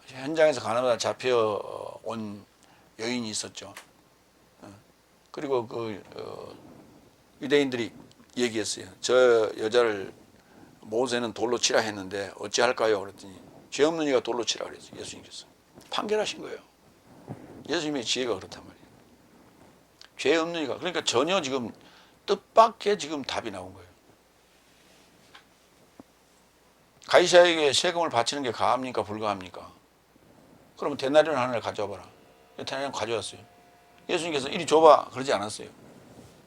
현장에서 가나다라 잡혀온 여인이 있었죠. 그리고 유대인들이 얘기했어요. 저 여자를 모세는 돌로 치라 했는데 어찌할까요? 그랬더니 죄 없는 이가 돌로 치라 그랬어요. 예수님께서 판결하신 거예요. 예수님의 지혜가 그렇단 말이에요. 죄 없는 이가, 그러니까 전혀 지금 뜻밖의 지금 답이 나온 거예요. 가이사에게 세금을 바치는 게 가합니까 불가합니까? 그러면 데나리온 하나를 가져와 봐라. 데나리온 가져왔어요. 예수님께서 이리 줘봐 그러지 않았어요.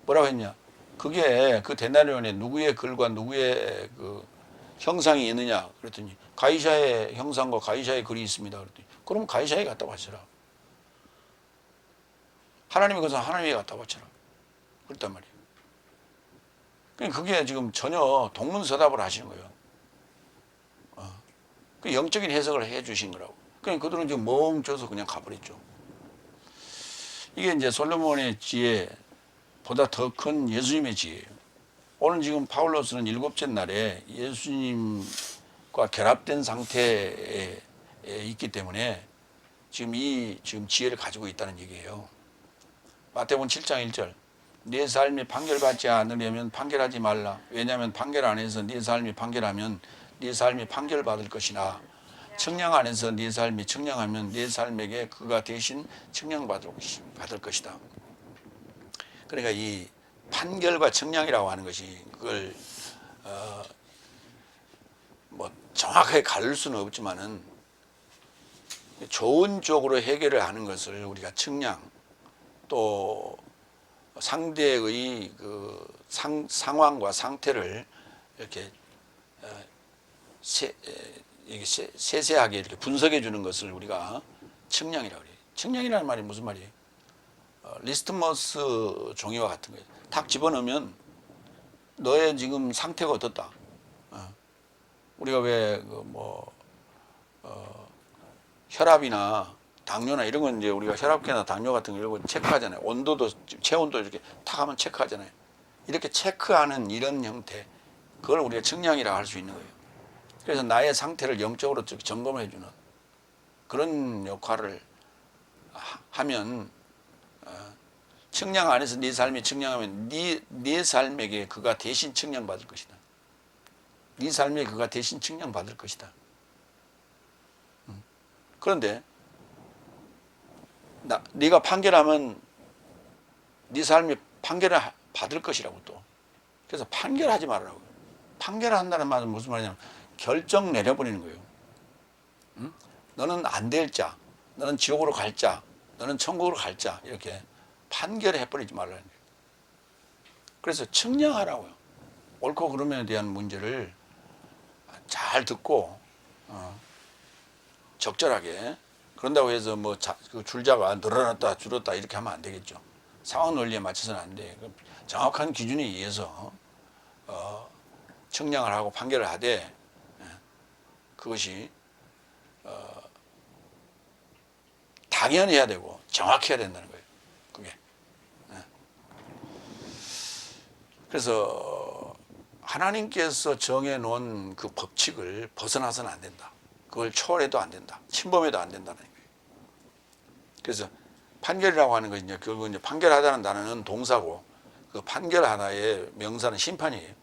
뭐라고 했냐? 그게 그 데나리온에 누구의 글과 누구의 그 형상이 있느냐 그랬더니 가이사의 형상과 가이사의 글이 있습니다. 그랬더니 그럼 가이사에 갖다 바쳐라. 하나님의 것은 하나님에게 갖다 바쳐라. 그랬단 말이에요. 그러니까 그게 지금 전혀 동문서답을 하시는 거예요. 그 영적인 해석을 해 주신 거라고. 그러니까 그들은 지금 멍쳐서 그냥 가버렸죠. 이게 이제 솔로몬의 지혜보다 더 큰 예수님의 지혜예요. 오늘 지금 파울로스는 7째 날에 예수님과 결합된 상태에 있기 때문에 지금 지혜를 가지고 있다는 얘기예요. 마태복음 7장 1절. 네 삶이 판결받지 않으려면 판결하지 말라. 왜냐하면 판결 안에서 네 삶이 판결하면 네 삶이 판결받을 것이나 청량 안에서 네 삶이 청량하면 네 삶에게 그가 대신 청량받을 것이다. 그러니까 이 판결과 청량이라고 하는 것이 그걸 뭐 정확하게 가를 수는 없지만은 좋은 쪽으로 해결을 하는 것을 우리가 청량, 또 상대의 그 상황과 상태를 이렇게 세세하게 이렇게 분석해 주는 것을 우리가 청량이라고 그래요. 청량이라는 말이 무슨 말이에요? 리스트머스 종이와 같은 거예요. 탁 집어넣으면 너의 지금 상태가 어떻다. 우리가 왜 혈압이나 당뇨나 이런 건 이제 우리가 혈압계나 당뇨 같은 거 이런 거 체크하잖아요. 온도도 체온도 이렇게 탁 하면 체크하잖아요. 이렇게 체크하는 이런 형태, 그걸 우리가 청량이라고 할 수 있는 거예요. 그래서 나의 상태를 영적으로 점검해 주는 그런 역할을 하면, 청량 안에서 네 삶이 청량하면 네 삶에게 그가 대신 청량받을 것이다. 네 삶에 그가 대신 청량받을 것이다. 그런데 네가 판결하면 네 삶이 판결을 받을 것이라고 또. 그래서 판결하지 말라고. 판결한다는 말은 무슨 말이냐면 결정 내려버리는 거예요. 너는 안 될 자, 너는 지옥으로 갈 자, 너는 천국으로 갈 자, 이렇게 판결해버리지 말라는 거예요. 그래서 청량하라고요. 옳고 그름에 대한 문제를 잘 듣고 적절하게. 그런다고 해서 그 줄자가 늘어났다 줄었다 이렇게 하면 안 되겠죠. 상황 논리에 맞춰서는 안 돼. 정확한 기준에 의해서 청량을 하고 판결을 하되, 그것이 당연해야 되고 정확해야 된다는 거예요. 그게. 그래서 하나님께서 정해놓은 그 법칙을 벗어나서는 안 된다. 그걸 초월해도 안 된다. 침범해도 안 된다는 거예요. 그래서 판결이라고 하는 것이 결국 이제 판결하다는 단어는 동사고, 그 판결하다의 명사는 심판이에요.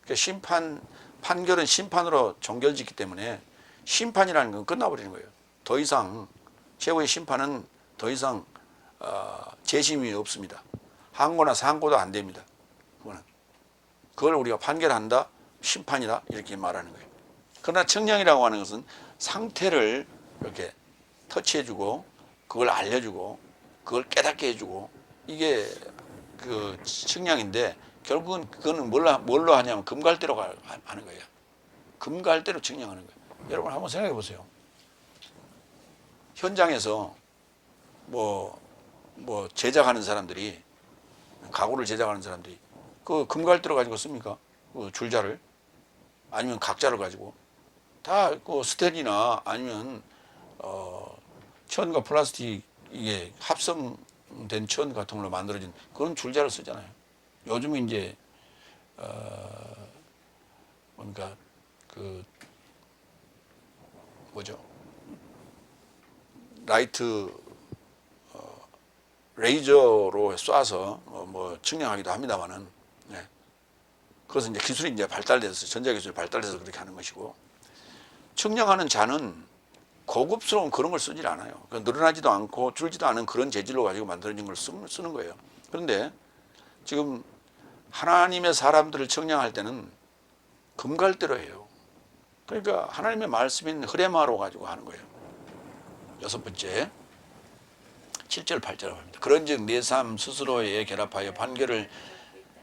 그러니까 판결은 심판으로 종결짓기 때문에 심판이라는 건 끝나버리는 거예요. 더 이상 최후의 심판은 더 이상 재심이 없습니다. 항고나 상고도 안 됩니다. 그걸 우리가 판결한다, 심판이다 이렇게 말하는 거예요. 그러나 청량이라고 하는 것은 상태를 이렇게 터치해주고 그걸 알려주고 그걸 깨닫게 해주고, 이게 그 청량인데 결국은 그거는 뭘로 하냐면 금갈대로 하는 거예요. 금갈대로 청량하는 거예요. 여러분 한번 생각해 보세요. 현장에서 제작하는 사람들이, 가구를 제작하는 사람들이 그 금갈대로 가지고 씁니까? 그 줄자를 아니면 각자를 가지고 다 그 스텐이나 아니면 천과 플라스틱 이게 합성된 천 같은 걸로 만들어진 그런 줄자를 쓰잖아요. 요즘은 이제 뭔가 그 뭐죠? 라이트 레이저로 쏴서 뭐 측량하기도 합니다만은 그것은 이제 기술이 이제 발달돼서 전자기술이 발달돼서 그렇게 하는 것이고 측량하는 잔은 고급스러운 그런 걸 쓰질 않아요. 늘어나지도 않고 줄지도 않은 그런 재질로 가지고 만들어진 걸 쓰는 거예요. 그런데 지금 하나님의 사람들을 측량할 때는 금갈대로 해요. 그러니까 하나님의 말씀인 흐레마로 가지고 하는 거예요. 여섯 번째 7절 8절을 합니다. 그런즉 내 삶 스스로에 결합하여 판결을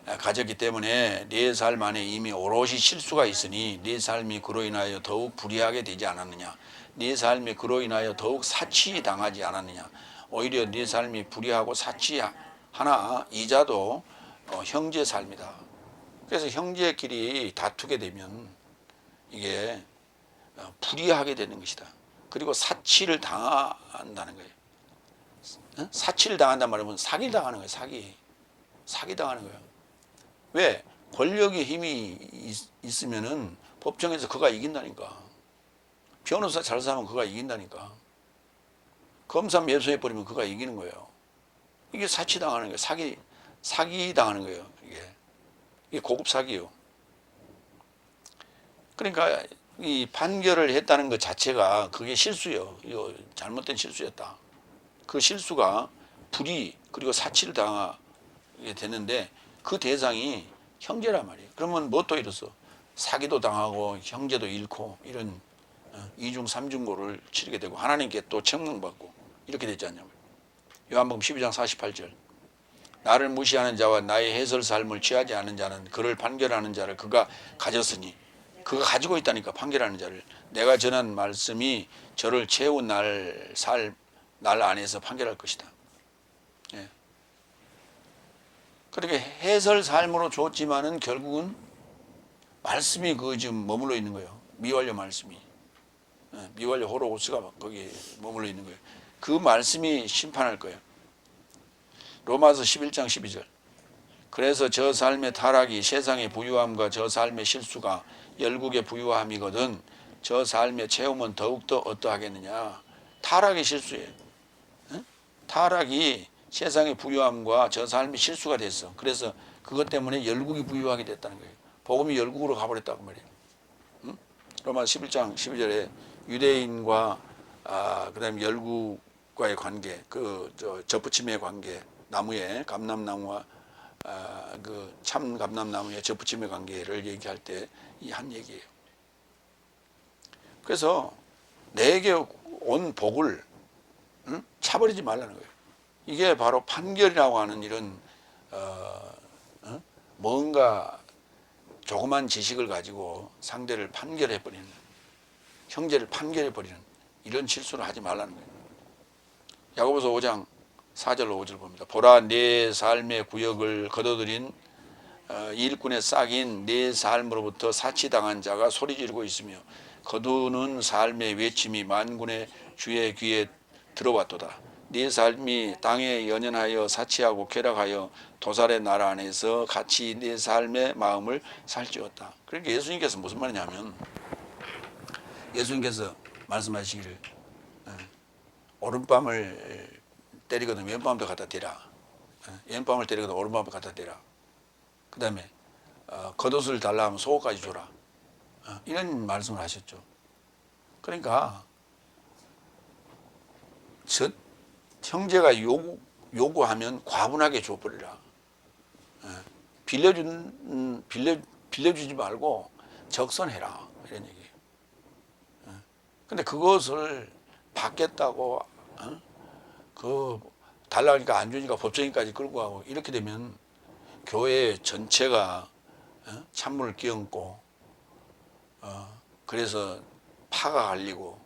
가졌기 때문에 네 삶 안에 이미 오롯이 실수가 있으니 네 삶이 그로 인하여 더욱 불의하게 되지 않았느냐. 네 삶이 그로 인하여 더욱 사치당하지 않았느냐. 오히려 네 삶이 불의하고 사치하나 이자도 형제 삶이다. 그래서 형제끼리 다투게 되면 이게 불의하게 되는 것이다. 그리고 사치를 당한다는 거예요. 사치를 당한단 말이면 사기를 당하는 거예요. 사기 당하는 거예요. 왜? 권력의 힘이 있으면은 법정에서 그가 이긴다니까. 변호사 잘 사면 그가 이긴다니까. 검사 매수해 버리면 그가 이기는 거예요. 이게 사치 당하는 거예요. 사기 당하는 거예요. 이게 고급 사기예요. 그러니까 이 판결을 했다는 것 자체가 그게 실수예요. 이거 잘못된 실수였다. 그 실수가 불의 그리고 사치를 당하게 되는데 그 대상이 형제란 말이에요. 그러면 뭣도 이렇소? 사기도 당하고 형제도 잃고 이런 이중 삼중고를 치르게 되고 하나님께 또 책망받고 이렇게 되지 않냐고요. 요한복음 12장 48절 나를 무시하는 자와 나의 해설 삶을 취하지 않은 자는 그를 판결하는 자를 그가 가졌으니 그가 가지고 있다니까 판결하는 자를 내가 전한 말씀이 저를 채운 날 안에서 판결할 것이다. 예. 그렇게 해설 삶으로 줬지만은 결국은 말씀이 그 지금 머물러 있는 거예요. 미완료 말씀이. 미완료 호로고스가 거기에 머물러 있는 거예요. 그 말씀이 심판할 거예요. 로마서 11장 12절. 그래서 저 삶의 타락이 세상의 부유함과 저 삶의 실수가 열국의 부유함이거든 저 삶의 체험은 더욱더 어떠하겠느냐. 타락의 실수예요. 타락이 세상의 부유함과 저 삶의 실수가 됐어. 그래서 그것 때문에 열국이 부유하게 됐다는 거예요. 복음이 열국으로 가버렸다고 말이에요. 로마서 11장 12절에 유대인과 그다음에 열국과의 관계, 젖붙임의 관계, 나무의 감람나무와 그 참 감람나무의 젖붙임의 관계를 얘기할 때 이 한 얘기예요. 그래서 내게 온 복을 차버리지 말라는 거예요. 이게 바로 판결이라고 하는 이런 뭔가 조그만 지식을 가지고 상대를 판결해버리는, 형제를 판결해버리는 이런 실수를 하지 말라는 거예요. 야고보서 5장 4절로 5절 봅니다. 보라 내 삶의 구역을 거둬들인 일꾼의 싹인 내 삶으로부터 사치당한 자가 소리지르고 있으며 거두는 삶의 외침이 만군의 주의 귀에 들어왔도다. 네 삶이 땅에 연연하여 사치하고 쾌락하여 도살의 나라 안에서 같이 네 삶의 마음을 살찌웠다. 그러니까 예수님께서 무슨 말이냐면 예수님께서 말씀하시기를 오른밤을 때리거든 왼밤도 갖다 대라. 왼밤을 때리거든 오른밤을 갖다 대라. 그 다음에 겉옷을 달라 하면 속옷까지 줘라. 이런 말씀을 하셨죠. 그러니까 형제가 요구하면 과분하게 줘버리라. 빌려주지 말고 적선해라. 이런 얘기예요. 근데 그것을 받겠다고 달라니까 안 주니까 법정까지 끌고 가고 이렇게 되면 교회 전체가 찬물을 끼얹고 그래서 파가 갈리고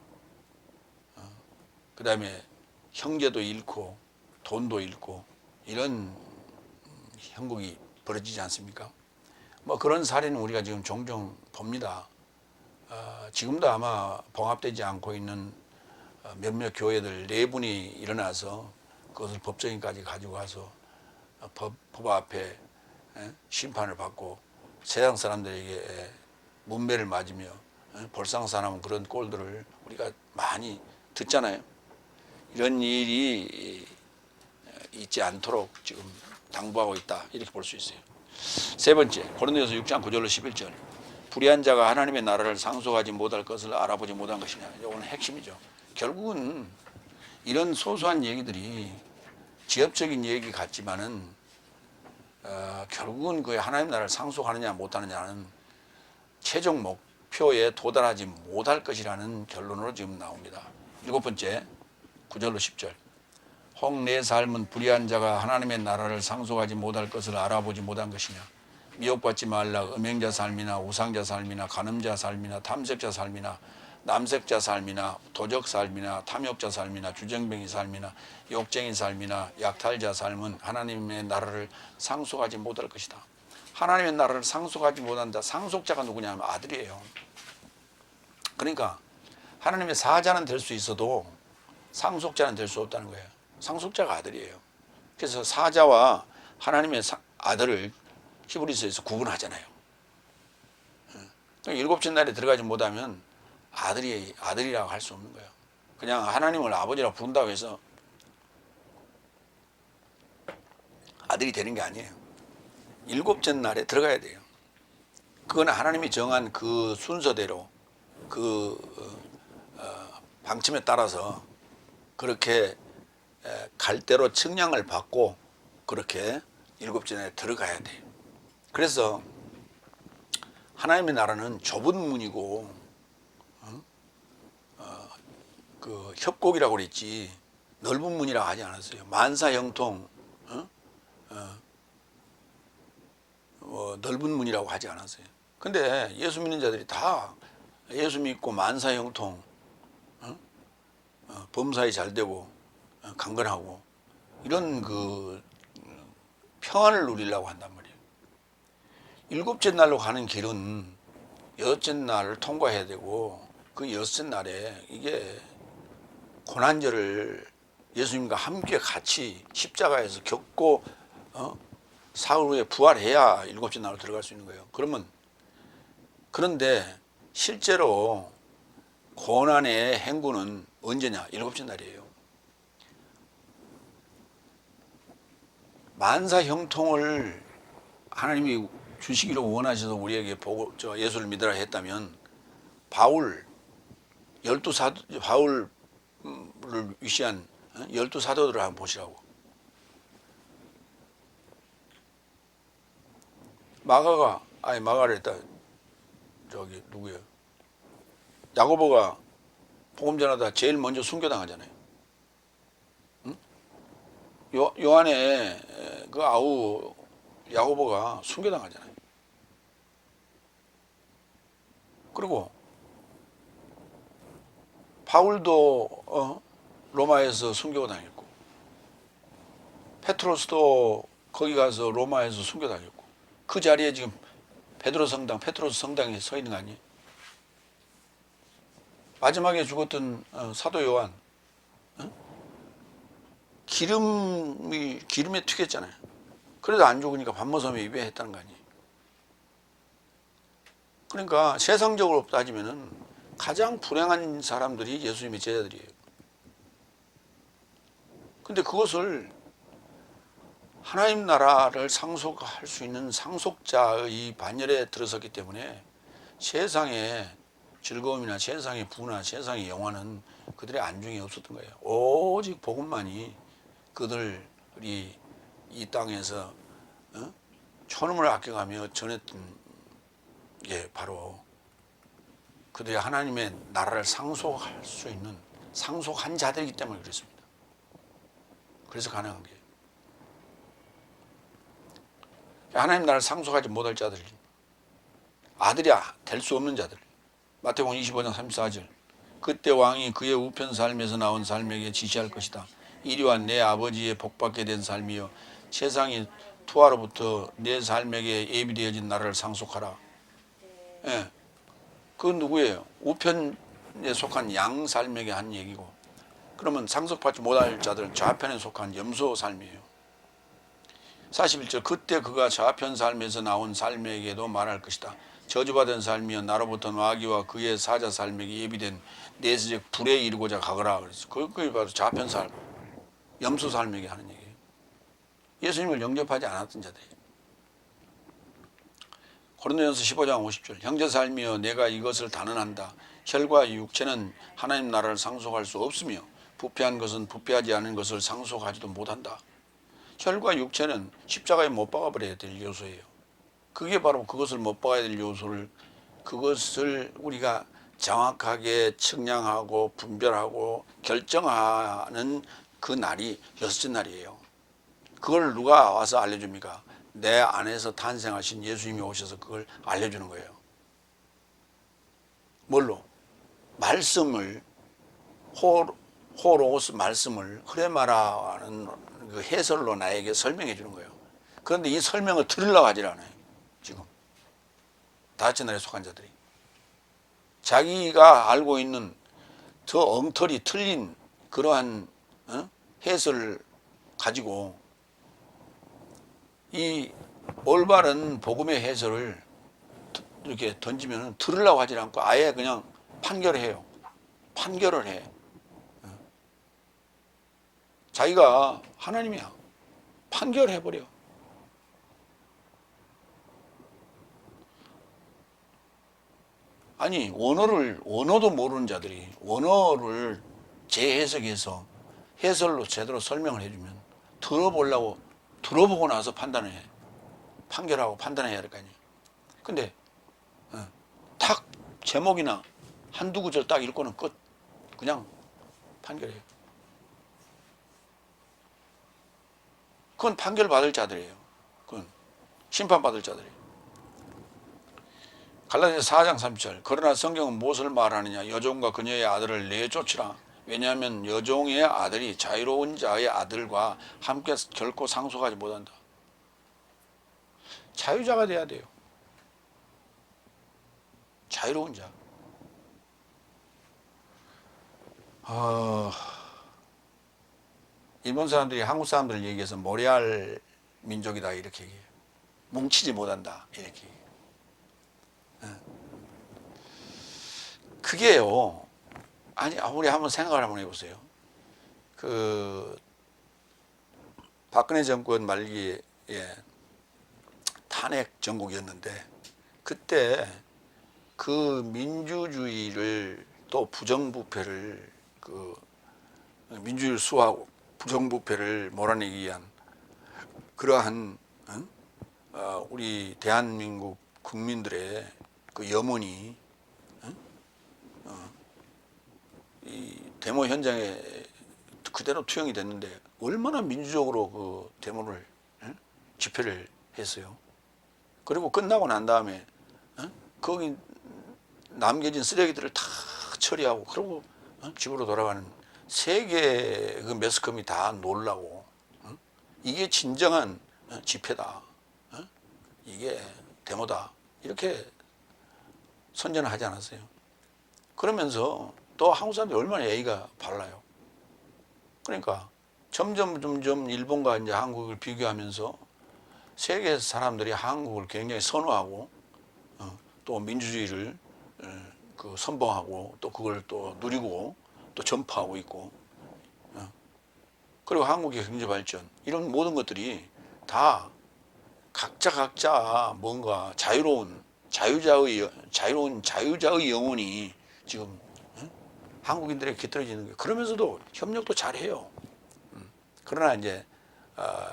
그 다음에 형제도 잃고 돈도 잃고 이런 형국이 벌어지지 않습니까? 뭐 그런 사례는 우리가 지금 종종 봅니다. 지금도 아마 봉합되지 않고 있는 몇몇 교회들 내분이 일어나서 그것을 법정에까지 가지고 가서 법 앞에 심판을 받고 세상 사람들에게 문매를 맞으며 볼상사나운 그런 꼴들을 우리가 많이 듣잖아요. 이런 일이 있지 않도록 지금 당부하고 있다, 이렇게 볼 수 있어요. 세 번째, 고린도전서 6장 9절로 11절. 불의한 자가 하나님의 나라를 상속하지 못할 것을 알아보지 못한 것이냐. 이건 핵심이죠. 결국은 이런 소소한 얘기들이 지엽적인 얘기 같지만은 결국은 그 하나님 나라를 상속하느냐 못하느냐는 최종 목표에 도달하지 못할 것이라는 결론으로 지금 나옵니다. 일곱 번째, 9절로 10절. 혹 내 삶은 불의한 자가 하나님의 나라를 상속하지 못할 것을 알아보지 못한 것이냐. 미혹받지 말라. 음행자 삶이나 우상자 삶이나 간음자 삶이나 탐색자 삶이나 남색자 삶이나 도적 삶이나 탐욕자 삶이나 주정뱅이 삶이나 욕쟁이 삶이나 약탈자 삶은 하나님의 나라를 상속하지 못할 것이다. 하나님의 나라를 상속하지 못한다. 상속자가 누구냐면 아들이에요. 그러니까 하나님의 사자는 될 수 있어도 상속자는 될 수 없다는 거예요. 상속자가 아들이에요. 그래서 사자와 하나님의 아들을 히브리서에서 구분하잖아요. 일곱째 날에 들어가지 못하면 아들이라고 할 수 없는 거예요. 그냥 하나님을 아버지라고 부른다고 해서 아들이 되는 게 아니에요. 일곱째 날에 들어가야 돼요. 그건 하나님이 정한 그 순서대로 그 방침에 따라서 그렇게 갈대로 측량을 받고 그렇게 일곱째 날에 들어가야 돼요. 그래서 하나님의 나라는 좁은 문이고 그 협곡이라고 그랬지 넓은 문이라고 하지 않았어요. 만사형통 넓은 문이라고 하지 않았어요. 근데 예수 믿는 자들이 다 예수 믿고 만사형통 범사에 잘 되고 강건하고 이런 그 평안을 누리려고 한단 말이에요. 일곱째 날로 가는 길은 여섯째 날을 통과해야 되고 그 여섯째 날에 이게 고난절을 예수님과 함께 같이 십자가에서 겪고 사흘 후에 부활해야 일곱째 날로 들어갈 수 있는 거예요. 그런데 실제로 고난의 행군은 언제냐? 일곱째 날이에요. 만사 형통을 하나님이 주시기로 원하셔서 우리에게 예수를 믿으라 했다면 바울을 위시한 12사도들을 한번 보시라고. 마가를 했다. 누구예요? 야고보가 복음 전하다 제일 먼저 순교당하잖아요. 응? 요한의 그 아우 야고보가 순교당하잖아요. 그리고 바울도 로마에서 순교당했고 페트로스도 거기 가서 로마에서 순교당했고 그 자리에 지금 페트로스 성당에 서 있는 거 아니에요? 마지막에 죽었던 사도 요한 기름에 튀겼잖아요. 그래도 안 죽으니까 밤모섬에 입회했다는 거 아니에요? 그러니까 세상적으로 따지면은 가장 불행한 사람들이 예수님의 제자들이에요. 근데 그것을 하나님 나라를 상속할 수 있는 상속자의 반열에 들어섰기 때문에 세상의 즐거움이나 세상의 부나 세상의 영화는 그들의 안중에 없었던 거예요. 오직 복음만이 그들이 이 땅에서 천음을 아껴가며 전했던 게 바로 그들이 하나님의 나라를 상속할 수 있는 상속한 자들이기 때문에 그렇습니다. 그래서 가능한 게 하나님 나라를 상속하지 못할 자들, 아들이 될 수 없는 자들. 마태복음 25장 34절. 그때 왕이 그의 우편 삶에서 나온 삶에게 지시할 것이다. 이리와 내 아버지의 복받게 된 삶이여 세상이 투하로부터 내 삶에게 예비되어진 나라를 상속하라. 예. 그건 누구예요? 우편에 속한 양 삶에게 한 얘기고, 그러면 상속받지 못할 자들은 좌편에 속한 염소 삶이에요. 41절 그때 그가 좌편 삶에서 나온 삶에게도 말할 것이다. 저주받은 삶이여 나로부터 마귀와 그의 사자 삶에게 예비된 내세적 불에 이르고자 가거라 그랬어. 그게 바로 좌편 삶, 염소 삶에게 하는 얘기예요. 예수님을 영접하지 않았던 자들이. 고린도전서 15장 50절 형제 삶이여 내가 이것을 단언한다. 혈과 육체는 하나님 나라를 상속할 수 없으며 부패한 것은 부패하지 않은 것을 상속하지도 못한다. 혈과 육체는 십자가에 못 박아버려야 될 요소예요. 그게 바로 그것을 못 박아야 될 요소를, 그것을 우리가 정확하게 측량하고 분별하고 결정하는 그 날이 여섯째 날이에요. 그걸 누가 와서 알려줍니까? 내 안에서 탄생하신 예수님이 오셔서 그걸 알려주는 거예요. 뭘로? 말씀을, 호로스 말씀을 흐레마라는 그 해설로 나에게 설명해 주는 거예요. 그런데 이 설명을 들으려고 하질 않아요. 지금 다섯째 날에 속한 자들이 자기가 알고 있는 더 엉터리 틀린 그러한 해설을 가지고 이 올바른 복음의 해설을 이렇게 던지면 들으려고 하지 않고 아예 그냥 판결해요. 판결을 해. 자기가 하나님이야. 판결해버려. 아니 원어도 모르는 자들이 원어를 재해석해서 해설로 제대로 설명을 해주면 들어보고 나서 판단을 해. 판결하고 판단해야 할 거 아니에요. 근데 탁 제목이나 한두 구절 딱 읽고는 끝. 그냥 판결해요. 그건 판결받을 자들이에요. 그건 심판받을 자들이에요. 갈라디아서 4장 3절 그러나 성경은 무엇을 말하느냐 여종과 그녀의 아들을 내쫓으라. 왜냐하면 여종의 아들이 자유로운 자의 아들과 함께 결코 상속하지 못한다. 자유자가 돼야 돼요. 자유로운 자. 일본 사람들이 한국 사람들을 얘기해서 모래알 민족이다 이렇게 얘기해요. 뭉치지 못한다 이렇게 얘기해요. 그게요. 아니 우리 한번 생각을 한번 해보세요. 그 박근혜 정권 말기에 탄핵 전국이었는데 그때 그 민주주의를 또 부정부패를 그 민주주의를 수호하고 부정부패를 몰아내기 위한 그러한 우리 대한민국 국민들의 그 염원이 이 데모 현장에 그대로 투영이 됐는데 얼마나 민주적으로 그 데모를 집회를 했어요. 그리고 끝나고 난 다음에 거기 남겨진 쓰레기들을 다 처리하고 그러고 집으로 돌아가는 세계 그 매스컴이 다 놀라고 이게 진정한 집회다. 이게 데모다. 이렇게 선전을 하지 않았어요. 그러면서 또 한국 사람들이 얼마나 예의가 발라요. 그러니까 점점 일본과 이제 한국을 비교하면서 세계 사람들이 한국을 굉장히 선호하고 또 민주주의를 그 선봉하고 또 그걸 또 누리고 또 전파하고 있고 그리고 한국의 경제 발전 이런 모든 것들이 다 각자 뭔가 자유로운 자유자의 영혼이 지금 한국인들에게 깃들어지는 거예요. 그러면서도 협력도 잘해요. 그러나 이제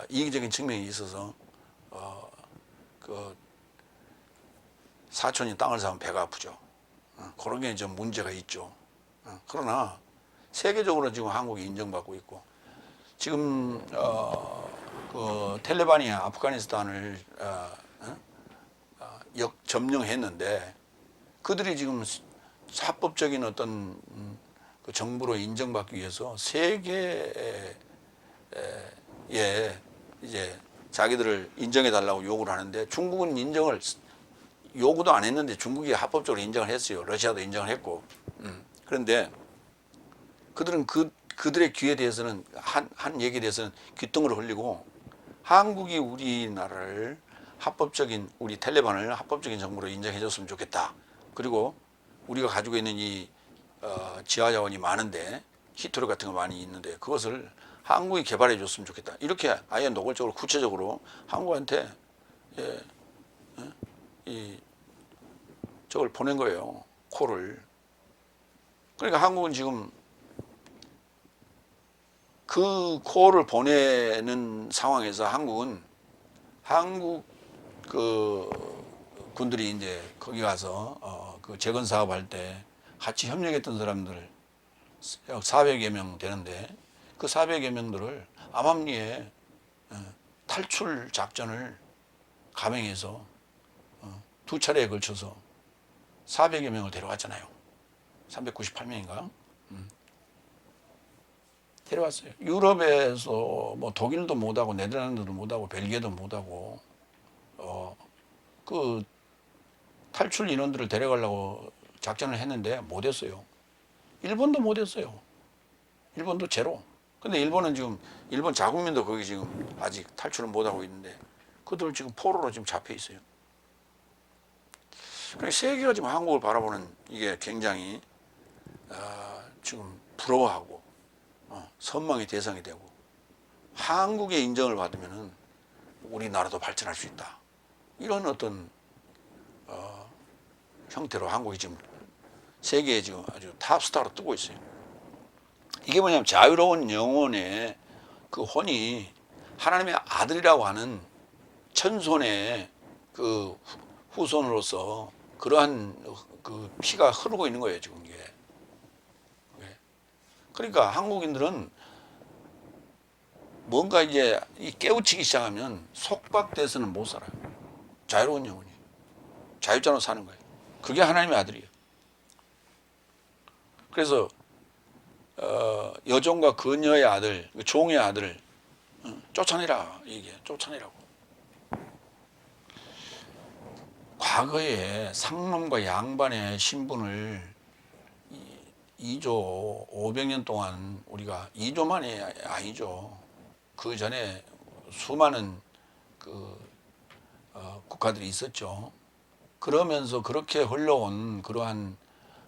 이기적인 측면이 있어서 그 사촌이 땅을 사면 배가 아프죠. 그런 게 좀 문제가 있죠. 그러나 세계적으로 지금 한국이 인정받고 있고 지금 그 텔레반이 아프가니스탄을 점령했는데 그들이 지금 합법적인 어떤 그 정부로 인정받기 위해서 세계에 이제 자기들을 인정해 달라고 요구를 하는데 중국은 인정을 요구도 안 했는데 중국이 합법적으로 인정을 했어요. 러시아도 인정을 했고. 그런데 그들은 그들의 귀에 대해서는 한 얘기에 대해서는 귓등으로 흘리고 한국이 우리나라를 합법적인 우리 텔레반을 합법적인 정부로 인정해 줬으면 좋겠다. 그리고 우리가 가지고 있는 이 지하 자원이 많은데 히토류 같은 거 많이 있는데 그것을 한국이 개발해 줬으면 좋겠다. 이렇게 아예 노골적으로 구체적으로 한국한테 이 저걸 보낸 거예요. 콜을. 그러니까 한국은 지금 그 콜을 보내는 상황에서 한국 그 군들이 이제 거기 가서 그 재건 사업 할 때 같이 협력했던 사람들 400여 명 되는데 그 400여 명들을 암암리에 탈출 작전을 감행해서 두 차례에 걸쳐서 400여 명을 데려왔잖아요. 398명인가? 데려왔어요. 유럽에서 뭐 독일도 못하고 네덜란드도 못하고 벨기에도 못하고 그 탈출 인원들을 데려가려고 작전을 했는데 못했어요. 일본도 못했어요. 일본도 제로. 근데 일본은 지금 일본 자국민도 거기 지금 아직 탈출을 못하고 있는데 그들 지금 포로로 지금 잡혀 있어요. 그러니까 세계가 지금 한국을 바라보는 이게 굉장히 지금 부러워하고 선망의 대상이 되고 한국의 인정을 받으면은 우리나라도 발전할 수 있다. 이런 어떤 형태로 한국이 지금 세계에 지금 아주 탑스타로 뜨고 있어요. 이게 뭐냐면 자유로운 영혼의 그 혼이 하나님의 아들이라고 하는 천손의 그 후손으로서 그러한 그 피가 흐르고 있는 거예요, 지금 이게. 그러니까 한국인들은 뭔가 이제 깨우치기 시작하면 속박돼서는 못 살아요. 자유로운 영혼이. 자유자로 사는 거예요. 그게 하나님의 아들이에요. 그래서 여종과 그녀의 아들, 종의 아들을 쫓아내라 이게 쫓아내라고. 과거에 상놈과 양반의 신분을 2조 500년 동안 우리가 2조만이 아니죠. 그 전에 수많은 그 국가들이 있었죠. 그러면서 그렇게 흘러온 그러한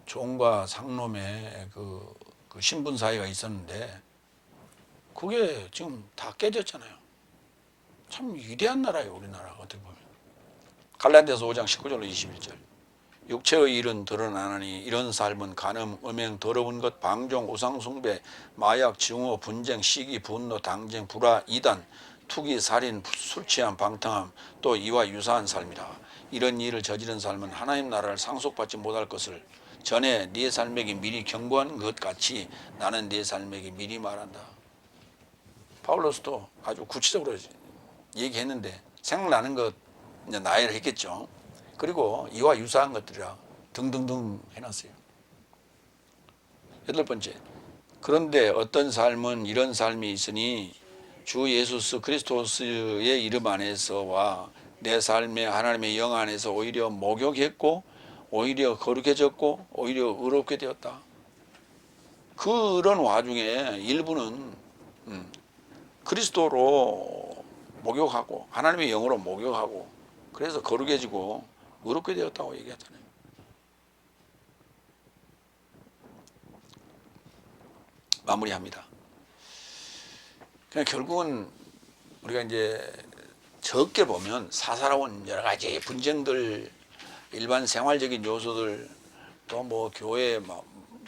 종과 상놈의 그 신분 사이가 있었는데 그게 지금 다 깨졌잖아요. 참 위대한 나라예요, 우리나라가 어떻게 보면. 갈라디아서 5장 19절로 21절. 육체의 일은 드러나나니 이런 삶은 간음, 음행, 더러운 것, 방종, 우상숭배, 마약, 증오, 분쟁, 시기, 분노, 당쟁, 불화, 이단, 투기, 살인, 술취함, 방탕함, 또 이와 유사한 삶이라. 이런 일을 저지른 삶은 하나님 나라를 상속받지 못할 것을 전에 네 삶에게 미리 경고한 것 같이 나는 네 삶에게 미리 말한다. 바울로스도 아주 구체적으로 얘기했는데 생각나는 것 이제 나열을 했겠죠. 그리고 이와 유사한 것들이라 등등등 해놨어요. 8번째. 그런데 어떤 삶은 이런 삶이 있으니 주 예수 그리스도의 이름 안에서와 내 삶의 하나님의 영 안에서 오히려 목욕했고 오히려 거룩해졌고 오히려 의롭게 되었다. 그런 와중에 일부는 그리스도로 목욕하고 하나님의 영으로 목욕하고 그래서 거룩해지고 의롭게 되었다고 얘기하잖아요. 마무리합니다. 그냥 결국은 우리가 이제 적게 보면 사사로운 여러 가지 분쟁들, 일반 생활적인 요소들, 또 뭐 교회에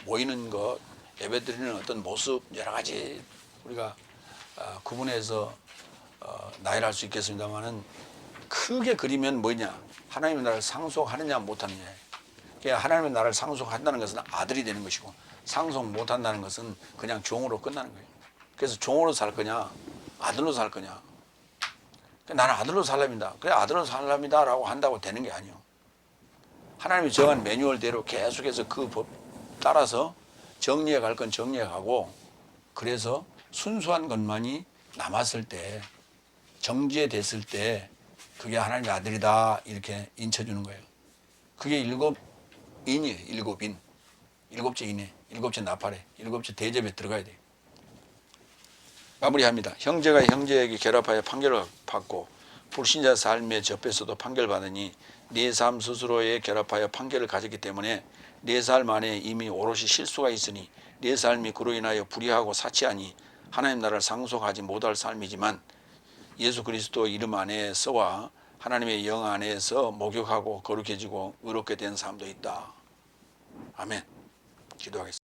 모이는 것, 예배드리는 어떤 모습 여러 가지 우리가 구분해서 나열할 수 있겠습니다만은 크게 그리면 뭐냐? 하나님의 나라를 상속하느냐 못하느냐. 하나님의 나라를 상속한다는 것은 아들이 되는 것이고 상속 못한다는 것은 그냥 종으로 끝나는 거예요. 그래서 종으로 살 거냐 아들로 살 거냐. 나는 아들로 살랍니다. 그래 아들로 살랍니다 라고 한다고 되는 게 아니에요. 하나님이 정한 매뉴얼대로 계속해서 그 법 따라서 정리해 갈 건 정리해 가고 그래서 순수한 것만이 남았을 때 정죄됐을 때 그게 하나님의 아들이다 이렇게 인쳐주는 거예요. 그게 일곱 인이에요. 일곱 인. 일곱째 인에, 일곱째 나팔에, 일곱째 대접에 들어가야 돼요. 마무리합니다. 형제가 형제에게 결합하여 판결을 받고 불신자 삶의 접에서도 판결받으니 네 삶 스스로에 결합하여 판결을 가졌기 때문에 네 삶 안에 이미 오롯이 실수가 있으니 네 삶이 그로 인하여 불의하고 사치하니 하나님 나라를 상속하지 못할 삶이지만 예수 그리스도 이름 안에서와 하나님의 영 안에서 목욕하고 거룩해지고 의롭게 된 삶도 있다. 아멘. 기도하겠습니다.